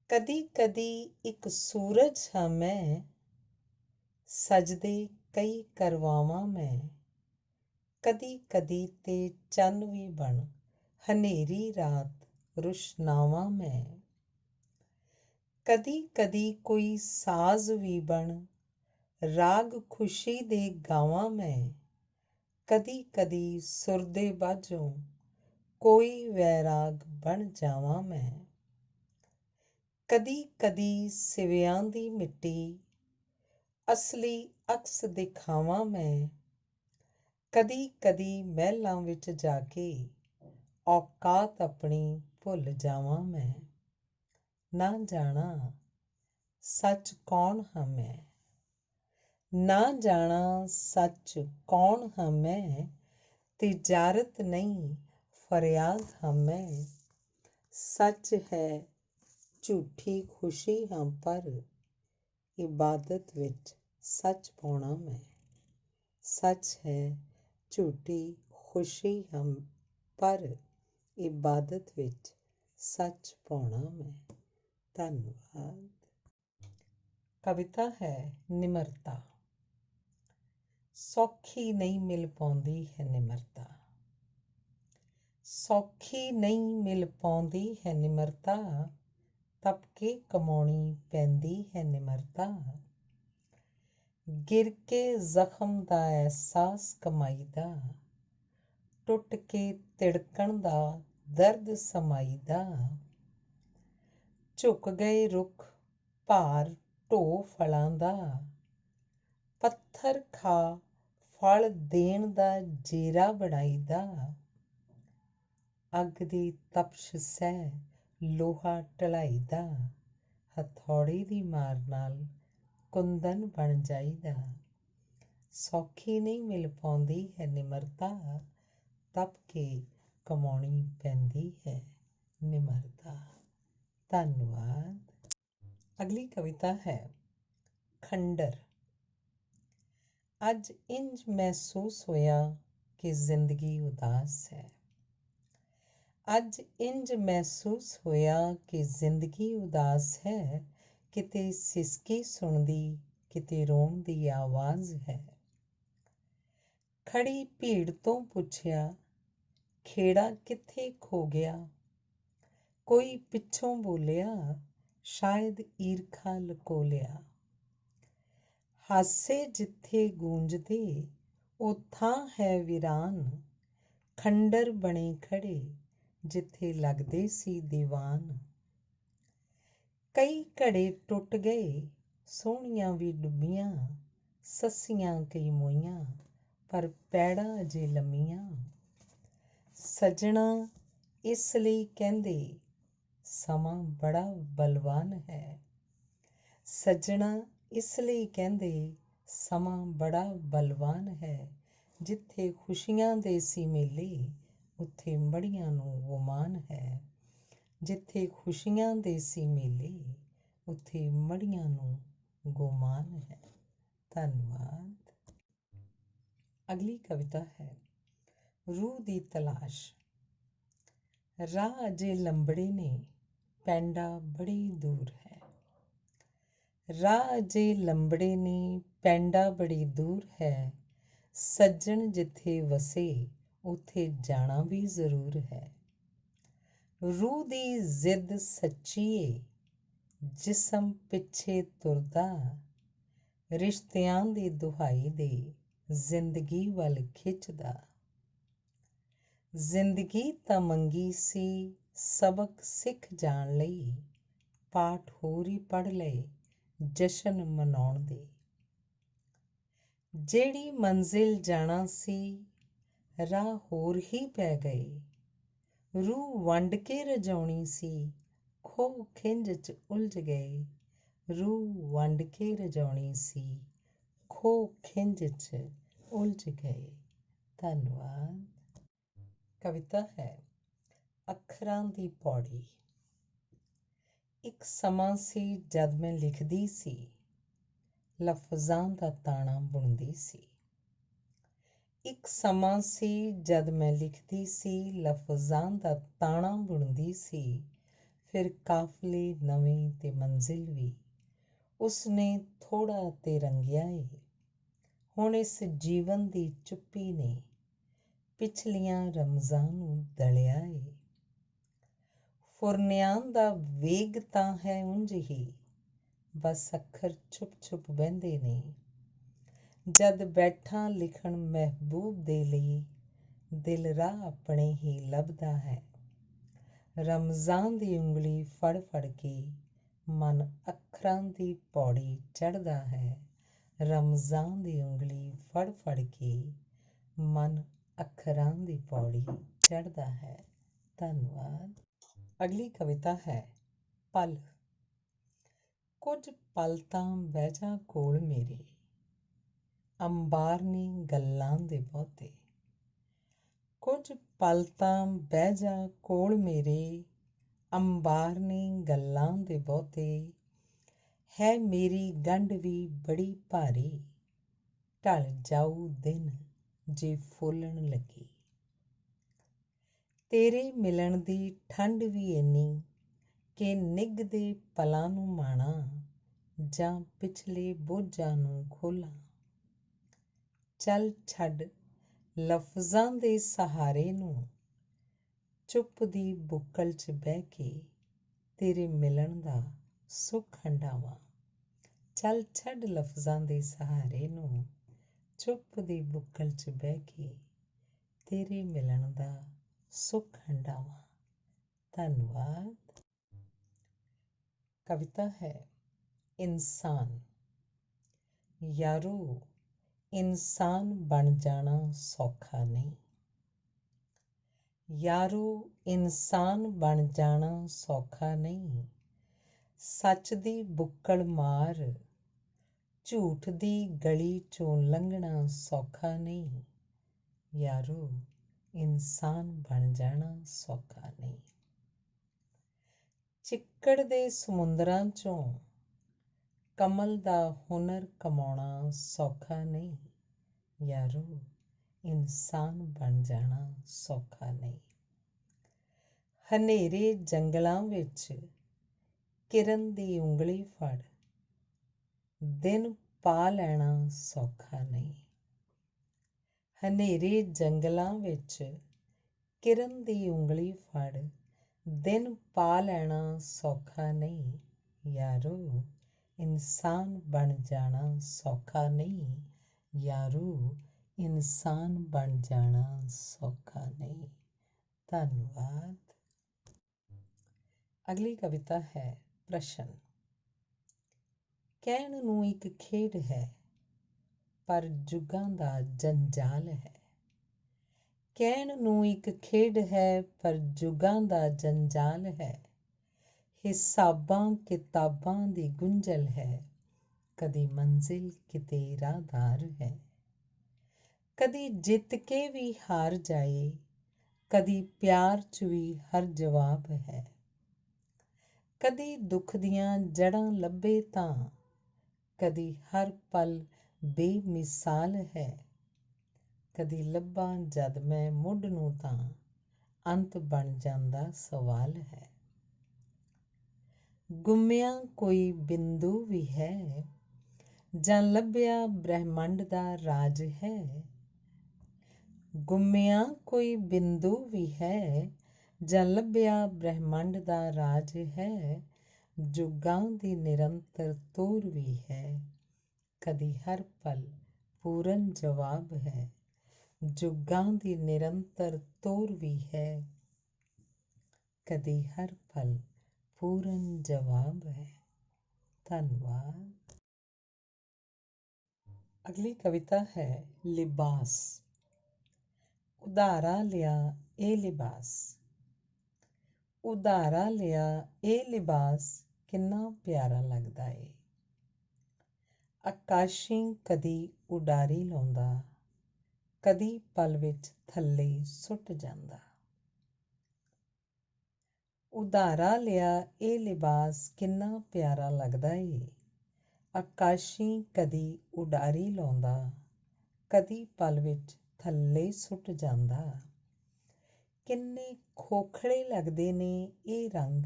ਕਦੀ ਕਦੀ ਇੱਕ ਸੂਰਜ ਹਾਂ ਮੈਂ, ਸਜਦੇ ਕਈ ਕਰਵਾਵਾਂ ਮੈਂ। ਕਦੀ ਕਦੀ ਤੇ ਚੰਨ ਵੀ ਬਣ, ਹਨੇਰੀ ਰਾਤ ਰੁਸ਼ਨਾਵਾਂ ਮੈਂ। ਕਦੀ ਕਦੀ ਕੋਈ ਸਾਜ਼ ਵੀ ਬਣ, ਰਾਗ ਖੁਸ਼ੀ ਦੇ ਗਾਵਾਂ ਮੈਂ। ਕਦੀ ਕਦੀ ਸੁਰ ਦੇ ਬਾਝੋਂ ਕੋਈ ਵੈਰਾਗ ਬਣ ਜਾਵਾਂ ਮੈਂ। ਕਦੀ ਕਦੀ ਸਿਵਿਆਂ ਦੀ ਮਿੱਟੀ, ਅਸਲੀ ਅਕਸ ਦਿਖਾਵਾਂ ਮੈਂ। ਕਦੀ ਕਦੀ ਮਹਿਲਾਂ ਵਿੱਚ ਜਾ ਕੇ ਔਕਾਤ ਆਪਣੀ ਭੁੱਲ ਜਾਵਾਂ ਮੈਂ। ਨਾ ਜਾਣਾ ਸੱਚ ਕੌਣ ਹਾਂ ਮੈਂ, ਨਾ ਜਾਣਾ ਸੱਚ ਕੌਣ ਹਾਂ ਮੈਂ, ਤਿਜਾਰਤ ਨਹੀਂ ਫਰਿਆਦ ਹਾਂ ਮੈਂ। ਸੱਚ ਹੈ ਝੂਠੀ ਖੁਸ਼ੀ ਹਾਂ ਪਰ, ਇਬਾਦਤ ਵਿੱਚ ਸੱਚ ਪਾਉਣਾ ਮੈਂ। ਸੱਚ ਹੈ ਝੂਠੀ ਖੁਸ਼ੀ ਹਾਂ ਪਰ, ਇਬਾਦਤ ਵਿੱਚ ਸੱਚ ਪਾਉਣਾ ਮੈਂ। ਧੰਨਵਾਦ। ਕਵਿਤਾ ਹੈ ਨਿਮਰਤਾ। ਸੌਖੀ ਨਹੀਂ ਮਿਲ ਪਾਉਂਦੀ ਹੈ ਨਿਮਰਤਾ। ਸੌਖੀ ਨਹੀਂ ਮਿਲ ਪਾਉਂਦੀ ਹੈ ਨਿਮਰਤਾ, ਤਪ ਕੇ ਕਮਾਉਣੀ ਪੈਂਦੀ ਹੈ ਨਿਮਰਤਾ। ਗਿਰ ਕੇ ਜ਼ਖਮ ਦਾ ਅਹਿਸਾਸ ਕਮਾਈ ਦਾ, ਟੁੱਟ ਕੇ ਤਿੜਕਣ ਦਾ ਦਰਦ ਸਮਾਈ ਦਾ। ਝੁਕ ਗਏ ਰੁੱਖ ਭਾਰ ਢੋ ਫਲਾਂ ਦਾ, ਪੱਥਰ ਖਾ ਫਲ ਦੇਣ ਦਾ ਜੇਰਾ ਬਣਾਈ ਦਾ। ਅੱਗ ਦੀ ਤਪਸ਼ ਸਹਿ ਲੋਹਾ ਢਲਾਈ ਦਾ, ਹਥੌੜੀ ਦੀ ਮਾਰ ਨਾਲ ਕੁੰਦਨ ਬਣ ਜਾਈਦਾ। ਸੌਖੀ ਨਹੀਂ ਮਿਲ ਪਾਉਂਦੀ ਹੈ ਨਿਮਰਤਾ, ਤਪ ਕੇ ਕਮਾਉਣੀ ਪੈਂਦੀ ਹੈ ਨਿਮਰਤਾ। ਧੰਨਵਾਦ। ਅਗਲੀ ਕਵਿਤਾ ਹੈ ਖੰਡਰ। ਅੱਜ ਇੰਝ ਮਹਿਸੂਸ ਹੋਇਆ ਕਿ ਜ਼ਿੰਦਗੀ ਉਦਾਸ ਹੈ। ਅੱਜ ਇੰਝ ਮਹਿਸੂਸ ਹੋਇਆ ਕਿ ਜ਼ਿੰਦਗੀ ਉਦਾਸ ਹੈ। ਕਿਤੇ ਸਿਸਕੀ ਸੁਣਦੀ, ਕਿਤੇ ਰੋਣ ਦੀ ਆਵਾਜ਼ ਹੈ। ਖੜੀ ਭੀੜ ਤੋਂ ਪੁੱਛਿਆ, ਖੇੜਾ ਕਿੱਥੇ ਖੋ ਗਿਆ। ਕੋਈ ਪਿੱਛੋਂ ਬੋਲਿਆ, ਸ਼ਾਇਦ ਈਰਖਾ ਲੁਕੋ ਲਿਆ। ਹਾਸੇ ਜਿੱਥੇ ਗੂੰਜਦੇ ਉਹ ਥਾਂ ਹੈ ਵੀਰਾਨ, ਖੰਡਰ ਬਣੇ ਖੜੇ ਜਿੱਥੇ ਲੱਗਦੇ ਸੀ ਦੀਵਾਨ। ਕਈ ਘੜੇ ਟੁੱਟ ਗਏ ਸੋਹਣੀਆਂ ਵੀ ਡੁੱਬੀਆਂ, ਸੱਸੀਆਂ ਕਈ ਮੋਈਆਂ ਪਰ ਪੈੜਾਂ ਅਜੇ ਲੰਮੀਆਂ। ਸੱਜਣਾ ਇਸ ਲਈ ਕਹਿੰਦੇ ਸਮਾਂ ਬੜਾ ਬਲਵਾਨ ਹੈ। ਸੱਜਣਾ ਇਸ ਲਈ ਕਹਿੰਦੇ ਸਮਾਂ ਬੜਾ ਬਲਵਾਨ ਹੈ। ਜਿੱਥੇ ਖੁਸ਼ੀਆਂ ਦੇ ਸੀ ਮੇਲੇ ਉੱਥੇ ਮੜੀਆਂ ਨੂੰ ਗੁਮਾਨ ਹੈ। ਜਿੱਥੇ ਖੁਸ਼ੀਆਂ ਦੇ ਸੀ ਮੇਲੇ ਉੱਥੇ ਮੜੀਆਂ ਨੂੰ ਗੁਮਾਨ ਹੈ। ਧੰਨਵਾਦ। ਅਗਲੀ ਕਵਿਤਾ ਹੈ ਰੂਹ ਦੀ ਤਲਾਸ਼। ਰਾਹ ਅਜੇ ਲੰਬੜੇ ਨੇ, ਪੈਂਡਾ ਬੜੀ ਦੂਰ ਹੈ। ਰਾਹ ਅਜੇ ਲੰਬੜੇ ਨੇ, ਪੈਂਡਾ ਬੜੀ ਦੂਰ ਹੈ। ਸੱਜਣ ਜਿੱਥੇ ਵਸੇ ਉੱਥੇ ਜਾਣਾ ਵੀ ਜ਼ਰੂਰ ਹੈ। ਰੂਹ ਦੀ ਜ਼ਿੱਦ ਸੱਚੀ ਏ, ਜਿਸਮ ਪਿੱਛੇ ਤੁਰਦਾ, ਰਿਸ਼ਤਿਆਂ ਦੀ ਦੁਹਾਈ ਦੇ ਜ਼ਿੰਦਗੀ ਵੱਲ ਖਿੱਚਦਾ। ਜ਼ਿੰਦਗੀ ਤਾਂ ਮੰਗੀ ਸੀ ਸਬਕ ਸਿੱਖ ਜਾਣ ਲਈ, ਪਾਠ ਹੋਰ ਹੀ ਪੜ੍ਹ ਲਏ ਜਸ਼ਨ ਮਨਾਉਣ ਦੇ। ਜਿਹੜੀ ਮੰਜ਼ਿਲ ਜਾਣਾ ਸੀ ਰਾਹ ਹੋਰ ਹੀ ਪੈ ਗਏ। ਰੂਹ ਵੰਡ ਕੇ ਰਜਾਉਣੀ ਸੀ ਖੋਹ ਖਿੰਝ 'ਚ ਉਲਝ ਗਏ। ਰੂਹ ਵੰਡ ਕੇ ਰਜਾਉਣੀ ਸੀ ਖੋਹ ਖਿੰਝ 'ਚ ਉਲਝ ਗਏ। ਧੰਨਵਾਦ। ਕਵਿਤਾ ਹੈ ਅੱਖਰਾਂ ਦੀ ਪੌੜੀ। ਇੱਕ ਸਮਾਂ ਸੀ ਜਦ ਮੈਂ ਲਿਖਦੀ ਸੀ, ਲਫ਼ਜ਼ਾਂ ਦਾ ਤਾਣਾ ਬੁਣਦੀ ਸੀ। ਇੱਕ ਸਮਾਂ ਸੀ ਜਦ ਮੈਂ ਲਿਖਦੀ ਸੀ, ਲਫ਼ਜ਼ਾਂ ਦਾ ਤਾਣਾ ਬੁਣਦੀ ਸੀ। ਫਿਰ ਕਾਫਲੇ ਨਵੇਂ ਤੇ ਮੰਜ਼ਿਲ ਵੀ ਉਸਨੇ ਥੋੜ੍ਹਾ ਤੇ ਰੰਗਿਆ ਏ। ਹੁਣ ਇਸ ਜੀਵਨ ਦੀ ਚੁੱਪੀ ਨੇ ਪਿਛਲੀਆਂ ਰਮਜ਼ਾਂ ਨੂੰ ਦਲਿਆ ਏ। ਫੁਰਨਿਆਂ ਦਾ ਵੇਗ ਤਾਂ ਹੈ ਉਂਝ ਹੀ, ਬਸ ਅੱਖਰ ਛੁਪ ਛੁਪ ਬਹਿੰਦੇ ਨੇ। ਜਦ ਬੈਠਾਂ ਲਿਖਣ ਮਹਿਬੂਬ ਦੇ ਲਈ, ਦਿਲ ਰਾਹ ਆਪਣੇ ਹੀ ਲੱਭਦਾ ਹੈ। ਰਮਜ਼ਾਨ ਦੀ ਉਂਗਲੀ ਫੜ ਫੜ ਕੇ ਮਨ ਅੱਖਰਾਂ ਦੀ ਪੌੜੀ ਚੜ੍ਹਦਾ ਹੈ। ਰਮਜ਼ਾਨ ਦੀ ਉਂਗਲੀ ਫੜ ਫੜ ਕੇ ਮਨ ਅੱਖਰਾਂ ਦੀ ਪੌੜੀ ਚੜ੍ਹਦਾ ਹੈ। ਧੰਨਵਾਦ। ਅਗਲੀ ਕਵਿਤਾ ਹੈ ਪਲ। ਕੁਝ ਪਲ ਤਾਂ ਬਹਿ ਜਾ ਕੋਲ ਮੇਰੇ, ਅੰਬਾਰ ਨੇ ਗੱਲਾਂ ਦੇ ਬਹੁਤੇ। ਕੁਝ ਪਲ ਤਾਂ ਬਹਿ ਜਾ ਕੋਲ ਮੇਰੇ, ਅੰਬਾਰ ਨੇ ਗੱਲਾਂ ਦੇ ਬਹੁਤੇ। ਹੈ ਮੇਰੀ ਗੰਢ ਵੀ ਬੜੀ ਭਾਰੀ, ਢਲ ਜਾਊ ਦਿਨ ਜੇ ਫੋਲਣ ਲੱਗੀ। ਤੇਰੇ ਮਿਲਣ ਦੀ ਠੰਡ ਵੀ ਇੰਨੀ ਕਿ ਨਿੱਘਦੇ ਪਲਾਂ ਨੂੰ ਮਾਣਾ, ਜਾਂ ਪਿਛਲੇ ਬੋਝਾਂ ਨੂੰ ਖੋਲ੍ਹਾਂ। ਚੱਲ ਛੱਡ ਲਫ਼ਜ਼ਾਂ ਦੇ ਸਹਾਰੇ ਨੂੰ, ਚੁੱਪ ਦੀ ਬੁੱਕਲ 'ਚ ਬਹਿ ਕੇ ਤੇਰੇ ਮਿਲਣ ਦਾ ਸੁੱਖ ਹੰਢਾਵਾਂ। ਚੱਲ ਛੱਡ ਲਫ਼ਜ਼ਾਂ ਦੇ ਸਹਾਰੇ ਨੂੰ, ਚੁੱਪ ਦੀ ਬੁੱਕਲ 'ਚ ਬਹਿ ਕੇ ਤੇਰੇ ਮਿਲਣ ਦਾ ਸੁੱਖ ਹੰਢਾਵਾਂ। ਧੰਨਵਾਦ। ਕਵਿਤਾ ਹੈ ਇਨਸਾਨ। ਯਾਰੋ ਇਨਸਾਨ ਬਣ ਜਾਣਾ ਸੌਖਾ ਨਹੀਂ। ਯਾਰੋ ਇਨਸਾਨ ਬਣ ਜਾਣਾ ਸੌਖਾ ਨਹੀਂ। ਸੱਚ ਦੀ ਬੁੱਕਲ ਮਾਰ, ਝੂਠ ਦੀ ਗਲੀ 'ਚੋਂ ਲੰਘਣਾ ਸੌਖਾ ਨਹੀਂ। ਯਾਰੋ ਇਨਸਾਨ ਬਣ ਜਾਣਾ ਸੌਖਾ ਨਹੀਂ। ਚਿੱਕੜ ਦੇ ਸਮੁੰਦਰਾਂ 'ਚੋਂ ਕਮਲ ਦਾ ਹੁਨਰ ਕਮਾਉਣਾ ਸੌਖਾ ਨਹੀਂ। ਯਾਰੋ ਇਨਸਾਨ ਬਣ ਜਾਣਾ ਸੌਖਾ ਨਹੀਂ। ਹਨੇਰੇ ਜੰਗਲਾਂ ਵਿੱਚ ਕਿਰਨ ਦੀ ਉਂਗਲੀ ਫੜ, ਦਿਨ ਪਾ ਲੈਣਾ ਸੌਖਾ ਨਹੀਂ। ਹਨੇਰੇ ਜੰਗਲਾਂ ਵਿੱਚ ਕਿਰਨ ਦੀ ਉਂਗਲੀ ਫੜ, ਦਿਨ ਪਾ ਲੈਣਾ ਸੌਖਾ ਨਹੀਂ। ਯਾਰੋ ਇਨਸਾਨ ਬਣ ਜਾਣਾ ਸੌਖਾ ਨਹੀਂ ਯਾਰੂ, ਇਨਸਾਨ ਬਣ ਜਾਣਾ ਸੌਖਾ ਨਹੀਂ। ਧੰਨਵਾਦ। ਅਗਲੀ ਕਵਿਤਾ ਹੈ ਪ੍ਰਸ਼ਨ। ਕਹਿਣ ਨੂੰ ਇੱਕ ਖੇਡ ਹੈ ਪਰ ਜੁਗਾਂ ਦਾ ਜੰਜਾਲ ਹੈ। ਕਹਿਣ ਨੂੰ ਇੱਕ ਖੇਡ ਹੈ ਪਰ ਜੁਗਾਂ ਦਾ ਜੰਜਾਲ ਹੈ। ਹਿਸਾਬਾਂ ਕਿਤਾਬਾਂ ਦੀ ਗੁੰਝਲ ਹੈ, ਕਦੀ ਮੰਜ਼ਿਲ ਕਿਤੇ ਰਾਹਦਾਰ ਹੈ। ਕਦੀ ਜਿੱਤ ਕੇ ਵੀ ਹਾਰ ਜਾਏ, ਕਦੀ ਪਿਆਰ 'ਚ ਵੀ ਹਰ ਜਵਾਬ ਹੈ। ਕਦੀ ਦੁੱਖ ਦੀਆਂ ਜੜ੍ਹਾਂ ਲੱਭੇ ਤਾਂ ਕਦੀ ਹਰ ਪਲ ਬੇਮਿਸਾਲ ਹੈ। ਕਦੀ ਲੱਭਾਂ ਜਦ ਮੈਂ ਮੁੱਢ ਨੂੰ ਤਾਂ ਅੰਤ ਬਣ ਜਾਂਦਾ ਸਵਾਲ ਹੈ। ਗੁੰਮਿਆ ਕੋਈ ਬਿੰਦੂ ਵੀ ਹੈ ਜਾਂ ਲੱਭਿਆ ਬ੍ਰਹਿਮੰਡ ਦਾ ਰਾਜ ਹੈ। ਗੁੰਮਿਆ ਕੋਈ ਬਿੰਦੂ ਵੀ ਹੈ ਜਾਂ ਲੱਭਿਆ ਬ੍ਰਹਿਮੰਡ ਦਾ ਰਾਜ ਹੈ। ਜੁਗਾਂ ਦੀ ਨਿਰੰਤਰ ਤੋਰ ਵੀ ਹੈ, ਕਦੀ ਹਰ ਪਲ ਪੂਰਨ ਜਵਾਬ ਹੈ। ਜੁਗਾਂ ਦੀ ਨਿਰੰਤਰ ਤੋਰ ਵੀ ਹੈ, ਕਦੀ ਹਰ ਪਲ ਪੂਰਨ ਜਵਾਬ ਹੈ। ਧੰਨਵਾਦ। ਅਗਲੀ ਕਵਿਤਾ ਹੈ ਲਿਬਾਸ। ਉਧਾਰਾ ਲਿਆ ਇਹ ਲਿਬਾਸ। ਉਧਾਰਾ ਲਿਆ ਇਹ ਲਿਬਾਸ ਕਿੰਨਾ ਪਿਆਰਾ ਲੱਗਦਾ ਏ। ਆਕਾਸ਼ੀ ਕਦੀ ਉਡਾਰੀ ਲਾਉਂਦਾ, ਕਦੀ ਪਲ ਵਿੱਚ ਥੱਲੇ ਸੁੱਟ ਜਾਂਦਾ। ਉਧਾਰਾ ਲਿਆ ਇਹ ਲਿਬਾਸ ਕਿੰਨਾ ਪਿਆਰਾ ਲੱਗਦਾ ਏ। ਆਕਾਸ਼ੀ ਕਦੀ ਉਡਾਰੀ ਲਾਉਂਦਾ, ਕਦੀ ਪਲ ਵਿੱਚ ਥੱਲੇ ਸੁੱਟ ਜਾਂਦਾ। ਕਿੰਨੇ ਖੋਖਲੇ ਲੱਗਦੇ ਨੇ ਇਹ ਰੰਗ,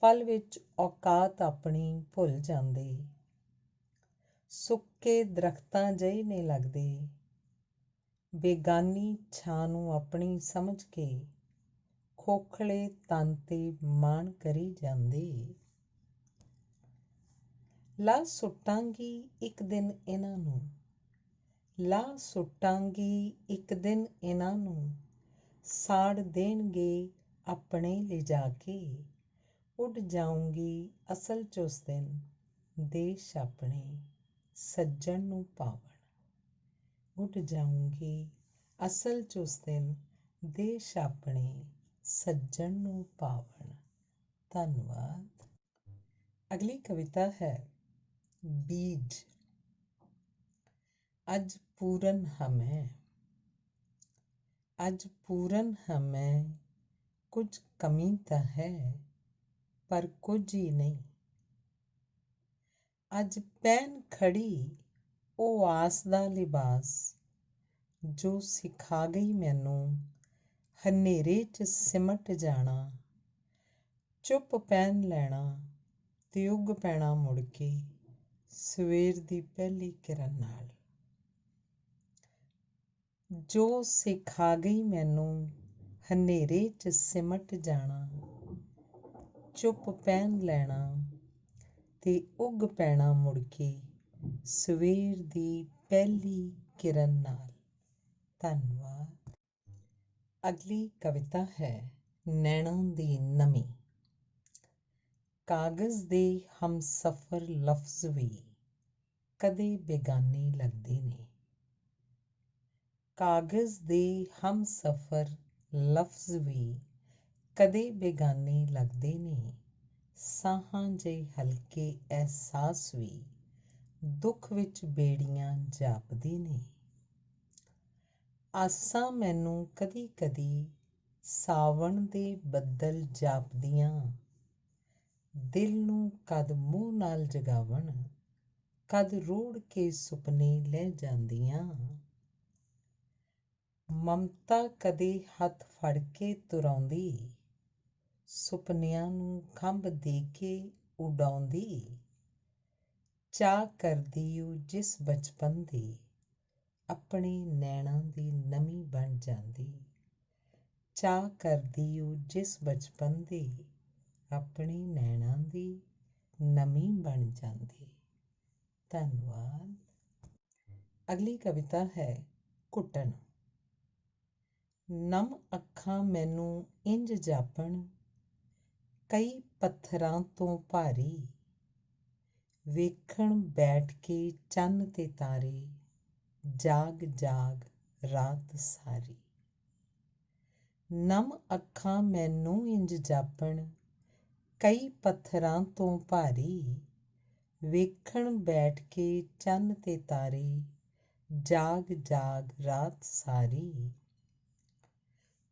ਪਲ ਵਿੱਚ ਔਕਾਤ ਆਪਣੀ ਭੁੱਲ ਜਾਂਦੇ। ਸੁੱਕੇ ਦਰੱਖਤਾਂ ਜਿਹੇ ਨੇ ਲੱਗਦੇ, ਬੇਗਾਨੀ ਛਾਂ ਨੂੰ ਆਪਣੀ ਸਮਝ ਕੇ ਖੋਖਲੇ ਤਨ 'ਤੇ ਮਾਣ ਕਰੀ ਜਾਂਦੇ। ਲਾ ਸੁੱਟਾਂਗੀ ਇੱਕ ਦਿਨ ਇਹਨਾਂ ਨੂੰ, ਲਾ ਸੁੱਟਾਂਗੀ ਇੱਕ ਦਿਨ ਇਹਨਾਂ ਨੂੰ। ਸਾੜ ਦੇਣਗੇ ਆਪਣੇ ਲਿਜਾ ਕੇ, ਉੱਡ ਜਾਊਂਗੀ ਅਸਲ 'ਚ ਉਸ ਦਿਨ ਦੇਸ਼ ਆਪਣੇ ਸੱਜਣ ਨੂੰ ਪਾਵਣ। ਉੱਡ ਜਾਊਂਗੀ ਅਸਲ 'ਚ ਉਸ ਦਿਨ ਦੇਸ਼ ਆਪਣੇ ਸੱਜਣ ਨੂੰ ਪਾਵਣ। ਧੰਨਵਾਦ। ਅਗਲੀ ਕਵਿਤਾ ਹੈ ਬੀਜ। ਅੱਜ ਪੂਰਨ ਹਾਂ ਮੈਂ, ਅੱਜ ਪੂਰਨ ਹਾਂ ਮੈਂ। ਕੁਝ ਕਮੀ ਤਾਂ ਹੈ ਪਰ ਕੁਝ ਹੀ ਨਹੀਂ। ਅੱਜ ਪਹਿਨ ਖੜੀ ਉਹ ਆਸ ਦਾ ਲਿਬਾਸ, ਜੋ ਸਿਖਾ ਗਈ ਮੈਨੂੰ ਹਨੇਰੇ 'ਚ ਸਿਮਟ ਜਾਣਾ। ਚੁੱਪ ਪਹਿਨ ਲੈਣਾ ਤੇ ਉੱਗ ਪੈਣਾ ਮੁੜ ਕੇ ਸਵੇਰ ਦੀ ਪਹਿਲੀ ਕਿਰਨ ਨਾਲ। ਜੋ ਸਿਖਾ ਗਈ ਮੈਨੂੰ ਹਨੇਰੇ 'ਚ ਸਿਮਟ ਜਾਣਾ। ਚੁੱਪ ਪਹਿਨ ਲੈਣਾ ਤੇ ਉੱਗ ਪੈਣਾ ਮੁੜ ਕੇ ਸਵੇਰ ਦੀ ਪਹਿਲੀ ਕਿਰਨ ਨਾਲ। ਧੰਨਵਾਦ। ਅਗਲੀ ਕਵਿਤਾ ਹੈ ਨੈਣਾਂ ਦੀ ਨਮੀ। ਕਾਗਜ਼ ਦੇ ਹਮਸਫ਼ਰ ਲਫ਼ਜ਼ ਵੀ ਕਦੇ ਬੇਗਾਨੇ ਲੱਗਦੇ ਨੇ। ਕਾਗਜ਼ ਦੇ ਹਮਸਫ਼ਰ ਲਫ਼ਜ਼ ਵੀ ਕਦੇ ਬੇਗਾਨੇ ਲੱਗਦੇ ਨੇ। ਸਾਹਾਂ ਜਿਹੇ ਹਲਕੇ ਅਹਿਸਾਸ ਵੀ ਦੁੱਖ ਵਿੱਚ ਬੇੜੀਆਂ ਜਾਪਦੇ ਨੇ। ਆਸਾਂ ਮੈਨੂੰ ਕਦੀ ਕਦੀ ਸਾਵਣ ਦੇ ਬੱਦਲ ਜਾਪਦੀਆਂ। ਦਿਲ ਨੂੰ ਕਦ ਮੂੰਹ ਨਾਲ ਜਗਾਵਣ, ਕਦ ਰੋੜ ਕੇ ਸੁਪਨੇ ਲੈ ਜਾਂਦੀਆਂ। ਮਮਤਾ ਕਦੇ ਹੱਥ ਫੜ ਕੇ ਤੁਰਾਉਂਦੀ, ਸੁਪਨਿਆਂ ਨੂੰ ਖੰਭ ਦੇ ਕੇ ਉਡਾਉਂਦੀ। ਚਾਅ ਕਰਦੀ ਉਹ ਜਿਸ ਬਚਪਨ ਦੀ, ਆਪਣੇ ਨੈਣਾਂ ਦੀ ਨਮੀ ਬਣ ਜਾਂਦੀ। ਚਾਅ ਕਰਦੀ ਉਹ ਜਿਸ ਬਚਪਨ ਦੀ, ਆਪਣੇ ਨੈਣਾਂ ਦੀ ਨਮੀ ਬਣ ਜਾਂਦੀ। ਧੰਨਵਾਦ। ਅਗਲੀ ਕਵਿਤਾ ਹੈ ਘੁੱਟਣ। ਨਮ ਅੱਖਾਂ ਮੈਨੂੰ ਇੰਝ ਜਾਪਣ, ਕਈ ਪੱਥਰਾਂ ਤੋਂ ਭਾਰੀ, ਵੇਖਣ ਬੈਠ ਕੇ ਚੰਨ ਤੇ ਤਾਰੇ, ਜਾਗ ਜਾਗ ਰਾਤ ਸਾਰੀ। ਨਮ ਅੱਖਾਂ ਮੈਨੂੰ ਇੰਝ ਜਾਪਣ, ਕਈ ਪੱਥਰਾਂ ਤੋਂ ਭਾਰੀ, ਵੇਖਣ ਬੈਠ ਕੇ ਚੰਨ ਤੇ ਤਾਰੇ, ਜਾਗ ਜਾਗ ਰਾਤ ਸਾਰੀ।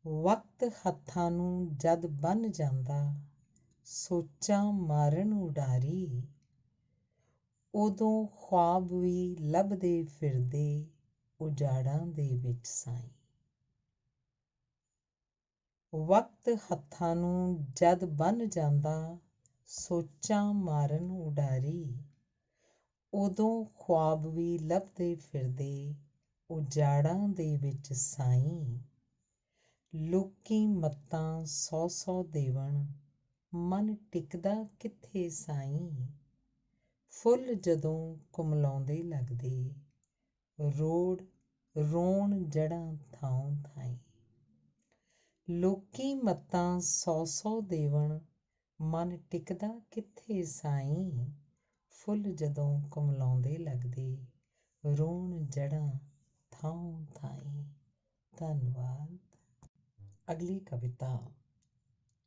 ਵਕਤ ਹੱਥਾਂ ਨੂੰ ਜਦ ਬੰਨ ਜਾਂਦਾ, ਸੋਚਾਂ ਮਾਰਨ ਉਡਾਰੀ, ਉਦੋਂ ਖ਼ੁਆਬ ਵੀ ਲੱਭਦੇ ਫਿਰਦੇ, ਉਜਾੜਾਂ ਦੇ ਵਿੱਚ ਸਾਈਂ। ਵਕਤ ਹੱਥਾਂ ਨੂੰ ਜਦ ਬੰਨ ਜਾਂਦਾ, ਸੋਚਾਂ ਮਾਰਨ ਉਡਾਰੀ, ਉਦੋਂ ਖ਼ੁਆਬ ਵੀ ਲੱਭਦੇ ਫਿਰਦੇ, ਉਜਾੜਾਂ ਦੇ ਵਿੱਚ ਸਾਈਂ। ਲੋਕੀ ਮੱਤਾਂ 100 ਦੇਵਣ, ਮਨ ਟਿਕਦਾ ਕਿੱਥੇ ਸਾਈਂ। ਫੁੱਲ ਜਦੋਂ ਕੁਮਲਾਉਂਦੇ ਲੱਗਦੇ, ਰੋਣ ਜੜ੍ਹਾਂ ਥਾਉ ਥਾਈਂ। ਲੋਕੀ ਮੱਤਾਂ 100 ਦੇਵਣ, ਮਨ ਟਿਕਦਾ ਕਿੱਥੇ ਸਾਈਂ। ਫੁੱਲ ਜਦੋਂ ਕੁਮਲਾਉਂਦੇ ਲੱਗਦੇ, ਰੋਣ ਜੜ੍ਹਾਂ ਥਾਉ ਥਾਈਂ। ਧੰਨਵਾਦ। ਅਗਲੀ ਕਵਿਤਾ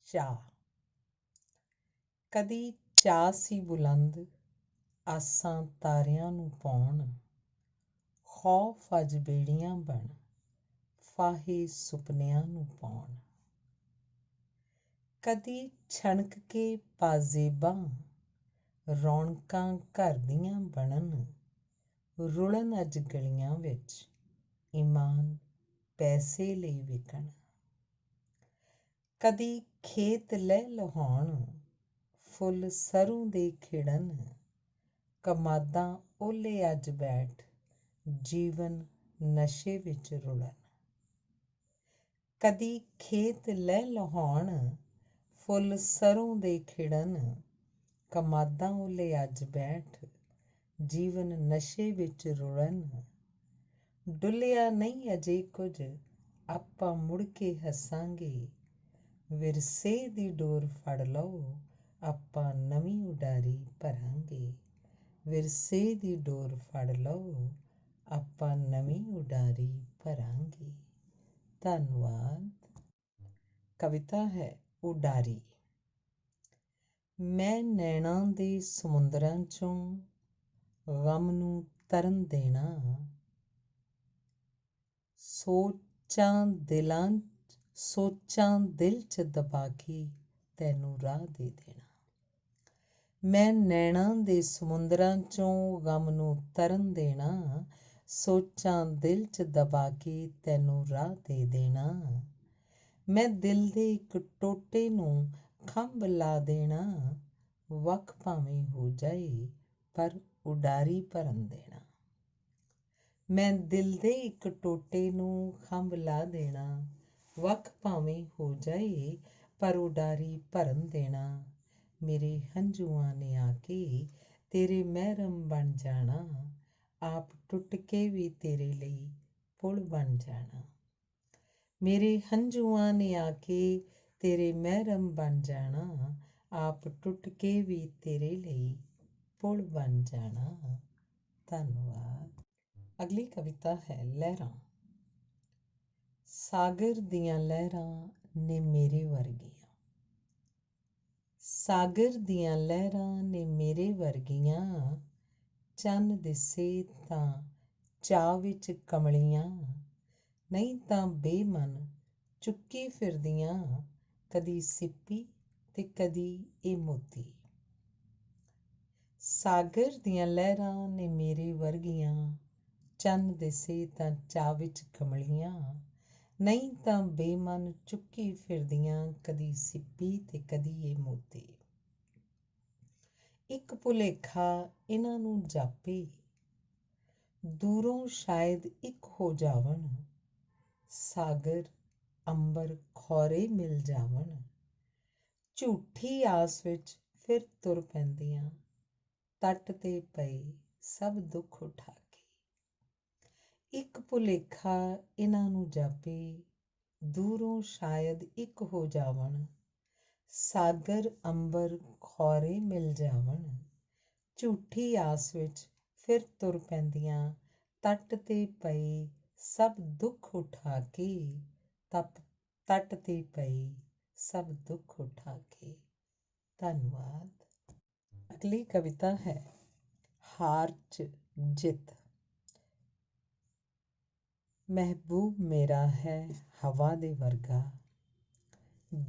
ਚਾਅ। ਕਦੀ ਚਾਅ ਸੀ ਬੁਲੰਦ, ਆਸਾਂ ਤਾਰਿਆਂ ਨੂੰ ਪਾਉਣ, ਖੌਫ ਅੱਜ ਬੇੜੀਆਂ ਬਣ, ਫਾਹੇ ਸੁਪਨਿਆਂ ਨੂੰ ਪਾਉਣ। ਕਦੀ ਛਣਕ ਕੇ ਪਾਜ਼ੇਬਾਂ, ਰੌਣਕਾਂ ਘਰ ਦੀਆਂ ਬਣਨ, ਰੁਲਣ ਅੱਜ ਗਲੀਆਂ ਵਿੱਚ, ਈਮਾਨ ਪੈਸੇ ਲਈ ਵਿਕਣ। ਕਦੀ ਖੇਤ ਲਹਿ ਲਹਾਉਣ, ਫੁੱਲ ਸਰੋਂ ਦੇ ਖਿੜਨ, ਕਮਾਦਾਂ ਓਲੇ ਅੱਜ ਬੈਠ, ਜੀਵਨ ਨਸ਼ੇ ਵਿੱਚ ਰੁਲਣ। ਕਦੀ ਖੇਤ ਲਹਿ ਲਹਾਉਣ, ਫੁੱਲ ਸਰੋਂ ਦੇ ਖਿੜਨ, ਕਮਾਦਾਂ ਓਲੇ ਅੱਜ ਬੈਠ, ਜੀਵਨ ਨਸ਼ੇ ਵਿੱਚ ਰੁਲਣ। ਡੁੱਲਿਆ ਨਹੀਂ ਅਜੇ ਕੁਝ, ਆਪਾਂ ਮੁੜ ਕੇ ਹੱਸਾਂਗੇ, ਵਿਰਸੇ ਦੀ ਡੋਰ ਫੜ ਲਓ, ਆਪਾਂ ਨਵੀਂ ਉਡਾਰੀ ਭਰਾਂਗੇ। ਵਿਰਸੇ ਦੀ ਡੋਰ ਫੜ ਲਓ, ਆਪਾਂ ਨਵੀਂ ਉਡਾਰੀ ਭਰਾਂਗੇ। ਧੰਨਵਾਦ। ਕਵਿਤਾ ਹੈ ਉਡਾਰੀ। ਮੈਂ ਨੈਣਾਂ ਦੇ ਸਮੁੰਦਰਾਂ 'ਚੋਂ ਗਮ ਨੂੰ ਤਰਨ ਦੇਣਾ, ਸੋਚਾਂ ਦਿਲ 'ਚ ਦਬਾ ਕੇ ਤੈਨੂੰ ਰਾਹ ਦੇ ਦੇਣਾ। ਮੈਂ ਨੈਣਾਂ ਦੇ ਸਮੁੰਦਰਾਂ 'ਚੋਂ ਗਮ ਨੂੰ ਤਰਨ ਦੇਣਾ, ਸੋਚਾਂ ਦਿਲ 'ਚ ਦਬਾ ਕੇ ਤੈਨੂੰ ਰਾਹ ਦੇ ਦੇਣਾ। ਮੈਂ ਦਿਲ ਦੇ ਇੱਕ ਟੋਟੇ ਨੂੰ ਖੰਭ ਲਾ ਦੇਣਾ, ਵੱਖ ਭਾਵੇਂ ਹੋ ਜਾਏ ਪਰ ਉਡਾਰੀ ਭਰਨ ਦੇਣਾ। ਮੈਂ ਦਿਲ ਦੇ ਇੱਕ ਟੋਟੇ ਨੂੰ ਖੰਭ ਲਾ ਦੇਣਾ, ਵੱਖ ਭਾਵੇਂ ਹੋ ਜਾਏ ਪਰ ਉਡਾਰੀ ਭਰਨ ਦੇਣਾ। ਮੇਰੇ ਹੰਝੂਆਂ ਨੇ ਆ ਕੇ ਤੇਰੇ ਮਹਿਰਮ ਬਣ ਜਾਣਾ, ਆਪ ਟੁੱਟ ਕੇ ਵੀ ਤੇਰੇ ਲਈ ਪੁਲ ਬਣ ਜਾਣਾ। ਮੇਰੇ ਹੰਝੂਆਂ ਨੇ ਆ ਕੇ ਤੇਰੇ ਮਹਿਰਮ ਬਣ ਜਾਣਾ, ਆਪ ਟੁੱਟ ਕੇ ਵੀ ਤੇਰੇ ਲਈ ਪੁਲ ਬਣ ਜਾਣਾ। ਧੰਨਵਾਦ। ਅਗਲੀ ਕਵਿਤਾ ਹੈ ਲਹਿਰਾਂ। ਸਾਗਰ ਦੀਆਂ ਲਹਿਰਾਂ ਨੇ ਮੇਰੇ ਵਰਗੀਆਂ, ਸਾਗਰ ਦੀਆਂ ਲਹਿਰਾਂ ਨੇ ਮੇਰੇ ਵਰਗੀਆਂ, ਚੰਨ ਦਿਸੇ ਤਾਂ ਚਾਅ ਵਿੱਚ ਕਮਲੀਆਂ, ਨਹੀਂ ਤਾਂ ਬੇਮਨ ਚੁੱਕੀ ਫਿਰਦੀਆਂ, ਕਦੀ ਸਿੱਪੀ ਤੇ ਕਦੀ ਇਹ ਮੋਤੀ। ਸਾਗਰ ਦੀਆਂ ਲਹਿਰਾਂ ਨੇ ਮੇਰੇ ਵਰਗੀਆਂ, ਚੰਨ ਦਿਸੇ ਤਾਂ ਚਾਅ ਵਿੱਚ ਕਮਲੀਆਂ, ਨਹੀਂ ਤਾਂ ਬੇਮਨ ਚੁੱਕੀ ਫਿਰਦੀਆਂ, ਕਦੀ ਸਿੱਪੀ ਤੇ ਕਦੀ ਇਹ ਮੋਤੀ। ਇੱਕ ਭੁਲੇਖਾ ਇਹਨਾਂ ਨੂੰ ਜਾਪੇ, ਦੂਰੋਂ ਸ਼ਾਇਦ ਇੱਕ ਹੋ ਜਾਵਣ, ਸਾਗਰ ਅੰਬਰ ਖੌਰੇ ਮਿਲ ਜਾਵਣ। ਝੂਠੀ ਆਸ ਵਿੱਚ ਫਿਰ ਤੁਰ ਪੈਂਦੀਆਂ ਤੱਟ ਤੇ ਪਏ ਸਭ ਦੁੱਖ ਉਠਾ ਕੇ। ਇੱਕ ਭੁਲੇਖਾ ਇਹਨਾਂ ਨੂੰ ਜਾਪੇ, ਦੂਰੋਂ ਸ਼ਾਇਦ ਇੱਕ ਹੋ ਜਾਵਣ, ਸਾਗਰ ਅੰਬਰ ਖੌਰੇ ਮਿਲ ਜਾਵਣ। ਝੂਠੀ ਆਸ ਵਿੱਚ ਫਿਰ ਤੁਰ ਪੈਂਦੀਆਂ ਤੱਟ ਤੇ ਪਏ ਸਭ ਦੁੱਖ ਉਠਾ ਕੇ, ਤੱਟ ਤੇ ਪਏ ਸਭ ਦੁੱਖ ਉਠਾ ਕੇ। ਧੰਨਵਾਦ। ਅਗਲੀ ਕਵਿਤਾ ਹੈ ਹਾਰ 'ਚ ਜਿੱਤ। ਮਹਿਬੂਬ ਮੇਰਾ ਹੈ ਹਵਾ ਦੇ ਵਰਗਾ,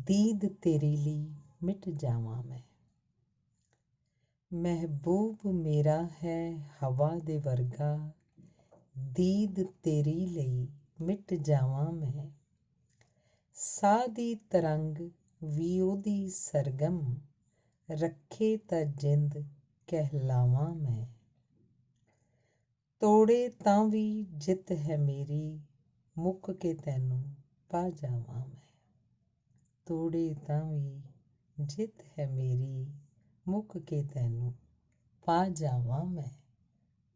ਦੀਦ ਤੇਰੀ ਲਈ ਮਿਟ ਜਾਵਾਂ ਮੈਂ। ਮਹਿਬੂਬ ਮੇਰਾ ਹੈ ਹਵਾ ਦੇ ਵਰਗਾ, ਦੀਦ ਤੇਰੀ ਲਈ ਮਿਟ ਜਾਵਾਂ ਮੈਂ। ਸਾਹ ਦੀ ਤਰੰਗ ਵੀ ਉਹਦੀ ਸਰਗਮ, ਰੱਖੇ ਤਾਂ ਜਿੰਦ ਕਹਿਲਾਵਾਂ ਮੈਂ। ਤੋੜੇ ਤਾਂ ਵੀ ਜਿੱਤ ਹੈ ਮੇਰੀ, ਮੁੱਕ ਕੇ ਤੈਨੂੰ ਪਾ ਜਾਵਾਂ ਮੈਂ। ਤੋੜੇ ਤਾਂ ਵੀ ਜਿੱਤ ਹੈ ਮੇਰੀ, ਮੁੱਕ ਕੇ ਤੈਨੂੰ ਪਾ ਜਾਵਾਂ ਮੈਂ।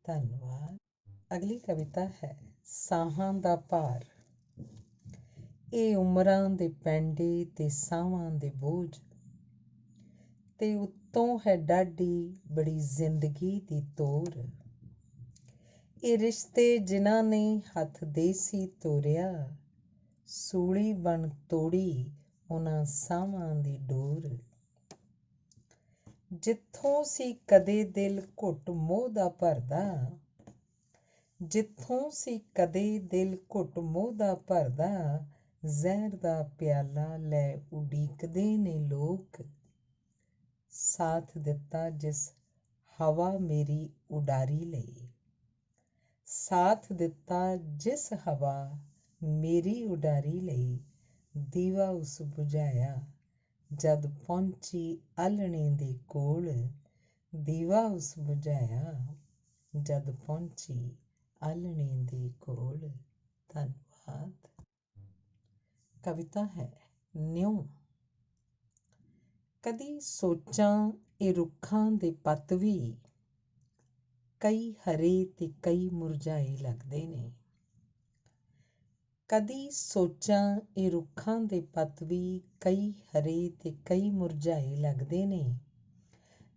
ਧੰਨਵਾਦ। ਅਗਲੀ ਕਵਿਤਾ ਹੈ ਸਾਹਾਂ ਦਾ ਭਾਰ। ਇਹ ਉਮਰਾਂ ਦੇ ਪੈਂਡੇ ਤੇ ਸਾਹਾਂ ਦੇ ਬੋਝ, ਤੇ ਉੱਤੋਂ ਹੈ ਡਾਢੀ ਬੜੀ ਜ਼ਿੰਦਗੀ ਦੀ ਤੋਰ। ਇਹ ਰਿਸ਼ਤੇ ਜਿਨ੍ਹਾਂ ਨੇ ਹੱਥ ਦੇ ਸੀ ਤੋਰਿਆ, ਸੂਲੀ ਬਣ ਤੋੜੀ ਉਹਨਾਂ ਸਾਹਾਂ ਦੀ ਡੋਰ। ਜਿੱਥੋਂ ਸੀ ਕਦੇ ਦਿਲ ਘੁੱਟ ਮੋਹ ਦਾ ਭਰਦਾ, ਜਿੱਥੋਂ ਸੀ ਕਦੇ ਦਿਲ ਘੁੱਟ ਮੋਹ ਦਾ ਭਰਦਾ, ਜ਼ਹਿਰ ਦਾ ਪਿਆਲਾ ਲੈ ਉਡੀਕਦੇ ਨੇ ਲੋਕ। ਸਾਥ ਦਿੱਤਾ ਜਿਸ ਹਵਾ ਮੇਰੀ ਉਡਾਰੀ ਲਈ, ਸਾਥ ਦਿੱਤਾ ਜਿਸ ਹਵਾ ਮੇਰੀ ਉਡਾਰੀ ਲਈ। ਦੀਵਾ ਉਸ ਬੁਝਾਇਆ ਜਦ ਪਹੁੰਚੀ ਆਲ੍ਹਣੇ ਦੇ ਕੋਲ, ਦੀਵਾ ਉਸ ਬੁਝਾਇਆ ਜਦ ਪਹੁੰਚੀ ਆਲ੍ਹਣੇ ਦੇ ਕੋਲ। ਧੰਨਵਾਦ। ਕਵਿਤਾ ਹੈ ਨਿਉ। ਕਦੀ ਸੋਚਾਂ ਇਹ ਰੁੱਖਾਂ ਦੇ ਪੱਤ ਵੀ, ਕਈ ਹਰੇ ਤੇ ਕਈ ਮੁਰਝਾਏ ਲੱਗਦੇ ਨੇ। ਕਦੀ ਸੋਚਾਂ ਇਹ ਰੁੱਖਾਂ ਦੇ ਪੱਤ ਵੀ, ਕਈ ਹਰੇ ਤੇ ਕਈ ਮੁਰਝਾਏ ਲੱਗਦੇ ਨੇ।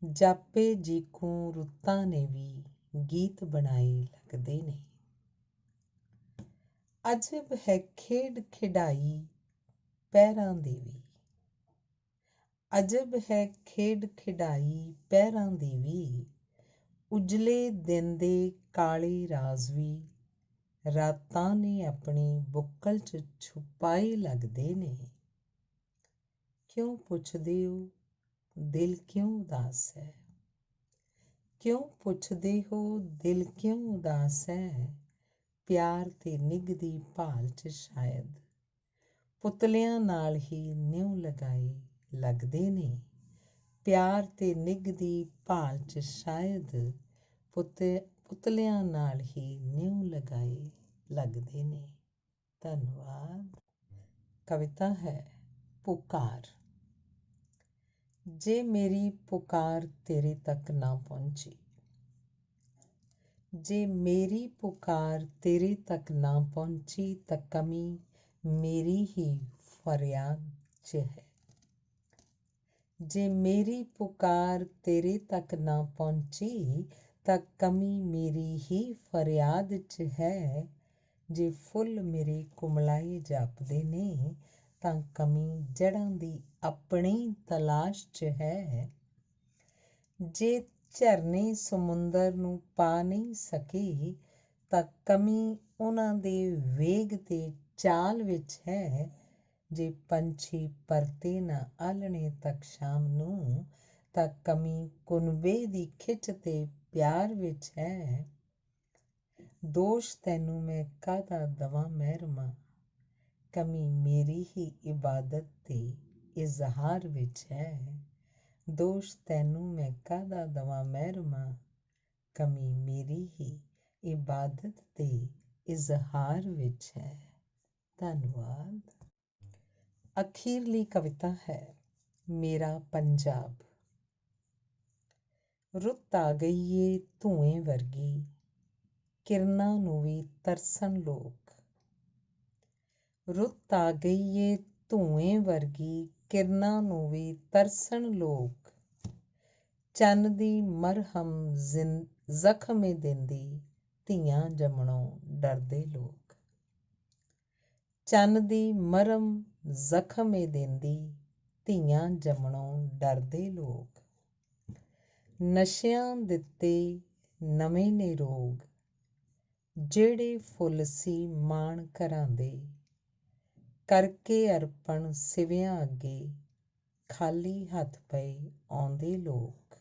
ਜਾਪੇ ਜੀਕੂ ਰੁੱਤਾਂ ਨੇ ਵੀ ਗੀਤ ਬਣਾਏ ਲੱਗਦੇ ਨੇ। ਅਜਬ ਹੈ ਖੇਡ ਖਿਡਾਈ ਪੈਰਾਂ ਦੀ ਵੀ, ਅਜਬ ਹੈ ਖੇਡ ਖਿਡਾਈ ਪੈਰਾਂ ਦੀ ਵੀ। ਉਜਲੇ ਦਿਨ ਦੇ ਕਾਲੇ ਰਾਜ਼ ਵੀ, ਰਾਤਾਂ ਨੇ ਆਪਣੀ ਬੁੱਕਲ 'ਚ ਛੁਪਾਏ ਲੱਗਦੇ ਨੇ। ਕਿਉਂ ਪੁੱਛਦੇ ਹੋ ਦਿਲ ਕਿਉਂ ਉਦਾਸ ਹੈ, ਕਿਉਂ ਪੁੱਛਦੇ ਹੋ ਦਿਲ ਕਿਉਂ ਉਦਾਸ ਹੈ। ਪਿਆਰ ਤੇ ਨਿੱਘ ਦੀ ਭਾਲ 'ਚ ਸ਼ਾਇਦ, ਪੁਤਲਿਆਂ ਨਾਲ ਹੀ ਨਿਉ ਲਗਾਏ ਲੱਗਦੇ ਨੇ। ਪਿਆਰ ਤੇ ਨਿੱਘ ਦੀ ਭਾਲ 'ਚ ਸ਼ਾਇਦ, ਪੁਤਲਿਆਂ ਨਾਲ ਹੀ ਨਿਉ ਲਗਾਏ ਲੱਗਦੇ ਨੇ। ਧੰਨਵਾਦ। ਕਵਿਤਾ ਹੈ ਪੁਕਾਰ। ਜੇ ਮੇਰੀ ਪੁਕਾਰ ਤੇਰੇ ਤੱਕ ਨਾ ਪਹੁੰਚੀ, ਜੇ ਮੇਰੀ ਪੁਕਾਰ ਤੇਰੇ ਤੱਕ ਨਾ ਪਹੁੰਚੀ, ਤਾਂ ਕਮੀ ਮੇਰੀ ਹੀ ਫਰਿਆਦ 'ਚ ਹੈ। ਜੇ ਮੇਰੀ ਪੁਕਾਰ ਤੇਰੇ ਤੱਕ ਨਾ ਪਹੁੰਚੀ, ਤਾਂ ਕਮੀ ਮੇਰੀ ਹੀ ਫਰਿਆਦ 'ਚ ਹੈ। ਜੇ ਫੁੱਲ ਮੇਰੇ ਕੁਮਲਾਏ ਜਾਪਦੇ ਨੇ, ਤਾਂ ਕਮੀ ਜੜ੍ਹਾਂ ਦੀ ਆਪਣੀ ਤਲਾਸ਼ 'ਚ ਹੈ। ਜੇ ਝਰਨੇ ਸਮੁੰਦਰ ਨੂੰ ਪਾ ਨਹੀਂ ਸਕੇ, ਤਾਂ ਕਮੀ ਉਹਨਾਂ ਦੇ ਵੇਗ ਤੇ ਚਾਲ ਵਿੱਚ ਹੈ। ਜੇ ਪੰਛੀ ਪਰਤੇ ਨਾ ਆਲ੍ਹਣੇ ਤੱਕ ਸ਼ਾਮ ਨੂੰ, ਤਾਂ ਕਮੀ ਕੁਨਬੇ ਦੀ ਖਿੱਚ ਤੇ ਪਿਆਰ ਵਿੱਚ ਹੈ। ਦੋਸ਼ ਤੈਨੂੰ ਮੈਂ ਕਾਹਦਾ ਦਵਾਂ ਮਹਿਰਮਾ, ਕਮੀ ਮੇਰੀ ਹੀ ਇਬਾਦਤ ਤੇ ਇਜ਼ਹਾਰ ਵਿੱਚ ਹੈ। ਦੋਸ਼ ਤੈਨੂੰ ਮੈਂ ਕਾਹਦਾ ਦਵਾਂ ਮਹਿਰਮਾ, ਕਮੀ ਮੇਰੀ ਹੀ ਇਬਾਦਤ ਤੇ ਇਜ਼ਹਾਰ ਵਿੱਚ ਹੈ। ਧੰਨਵਾਦ। ਅਖੀਰਲੀ ਕਵਿਤਾ ਹੈ ਮੇਰਾ ਪੰਜਾਬ। ਰੁੱਤ ਆ ਗਈ ਏ ਧੂਏ ਵਰਗੀ, ਕਿਰਨਾਂ ਨੂੰ ਵੀ ਤਰਸਣ ਲੋਕ। ਰੁੱਤ ਆ ਗਈ ਏ ਧੂਏ ਵਰਗੀ, ਕਿਰਨਾਂ ਨੂੰ ਵੀ ਤਰਸਣ ਲੋਕ। ਚੰਨ ਦੀ ਮਰਹਮ ਜ਼ਖਮ ਏ ਦਿੰਦੀ, ਧੀਆਂ ਜੰਮਣੋਂ ਡਰਦੇ ਲੋਕ। ਚੰਨ ਦੀ ਮਰਹਮ ਜ਼ਖਮ ਏ ਦਿੰਦੀ, ਧੀਆਂ ਜੰਮਣੋਂ ਡਰਦੇ ਲੋਕ। ਨਸ਼ਿਆਂ ਦਿੱਤੇ ਨਵੇਂ ਨੇ ਰੋਗ, ਜਿਹੜੇ ਫੁੱਲ ਸੀ ਮਾਣ ਘਰਾਂ ਦੇ। ਕਰਕੇ ਅਰਪਣ ਸਿਵਿਆਂ ਅੱਗੇ, ਖਾਲੀ ਹੱਥ ਪਏ ਆਉਂਦੇ ਲੋਕ।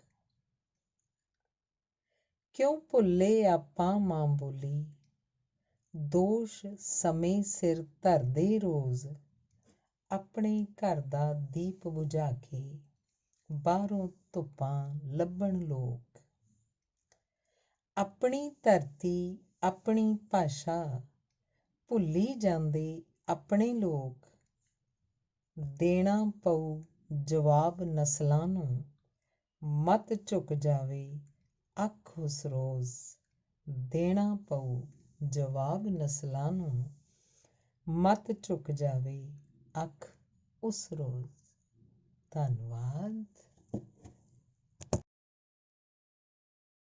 ਕਿਉਂ ਭੁੱਲੇ ਆਪਾਂ ਮਾਂ ਬੋਲੀ, ਦੋਸ਼ ਸਮੇਂ ਸਿਰ ਧਰਦੇ ਰੋਜ਼। ਆਪਣੇ ਘਰ ਦਾ ਦੀਪ ਬੁਝਾ ਕੇ, ਬਾਹਰੋਂ ਧੁੱਪਾਂ ਲੱਭਣ ਲੋਕ। ਆਪਣੀ ਧਰਤੀ ਆਪਣੀ ਭਾਸ਼ਾ, ਭੁੱਲੀ ਜਾਂਦੇ ਆਪਣੇ ਲੋਕ। ਦੇਣਾ ਪਊ ਜਵਾਬ ਨਸਲਾਂ ਨੂੰ, ਮੱਤ ਝੁਕ ਜਾਵੇ ਅੱਖ ਉਸ ਰੋਜ਼। ਦੇਣਾ ਪਊ ਜਵਾਬ ਨਸਲਾਂ ਨੂੰ, ਮੱਤ ਝੁਕ ਜਾਵੇ ਅੱਖ ਉਸ ਰੋਜ਼। ਧੰਨਵਾਦ।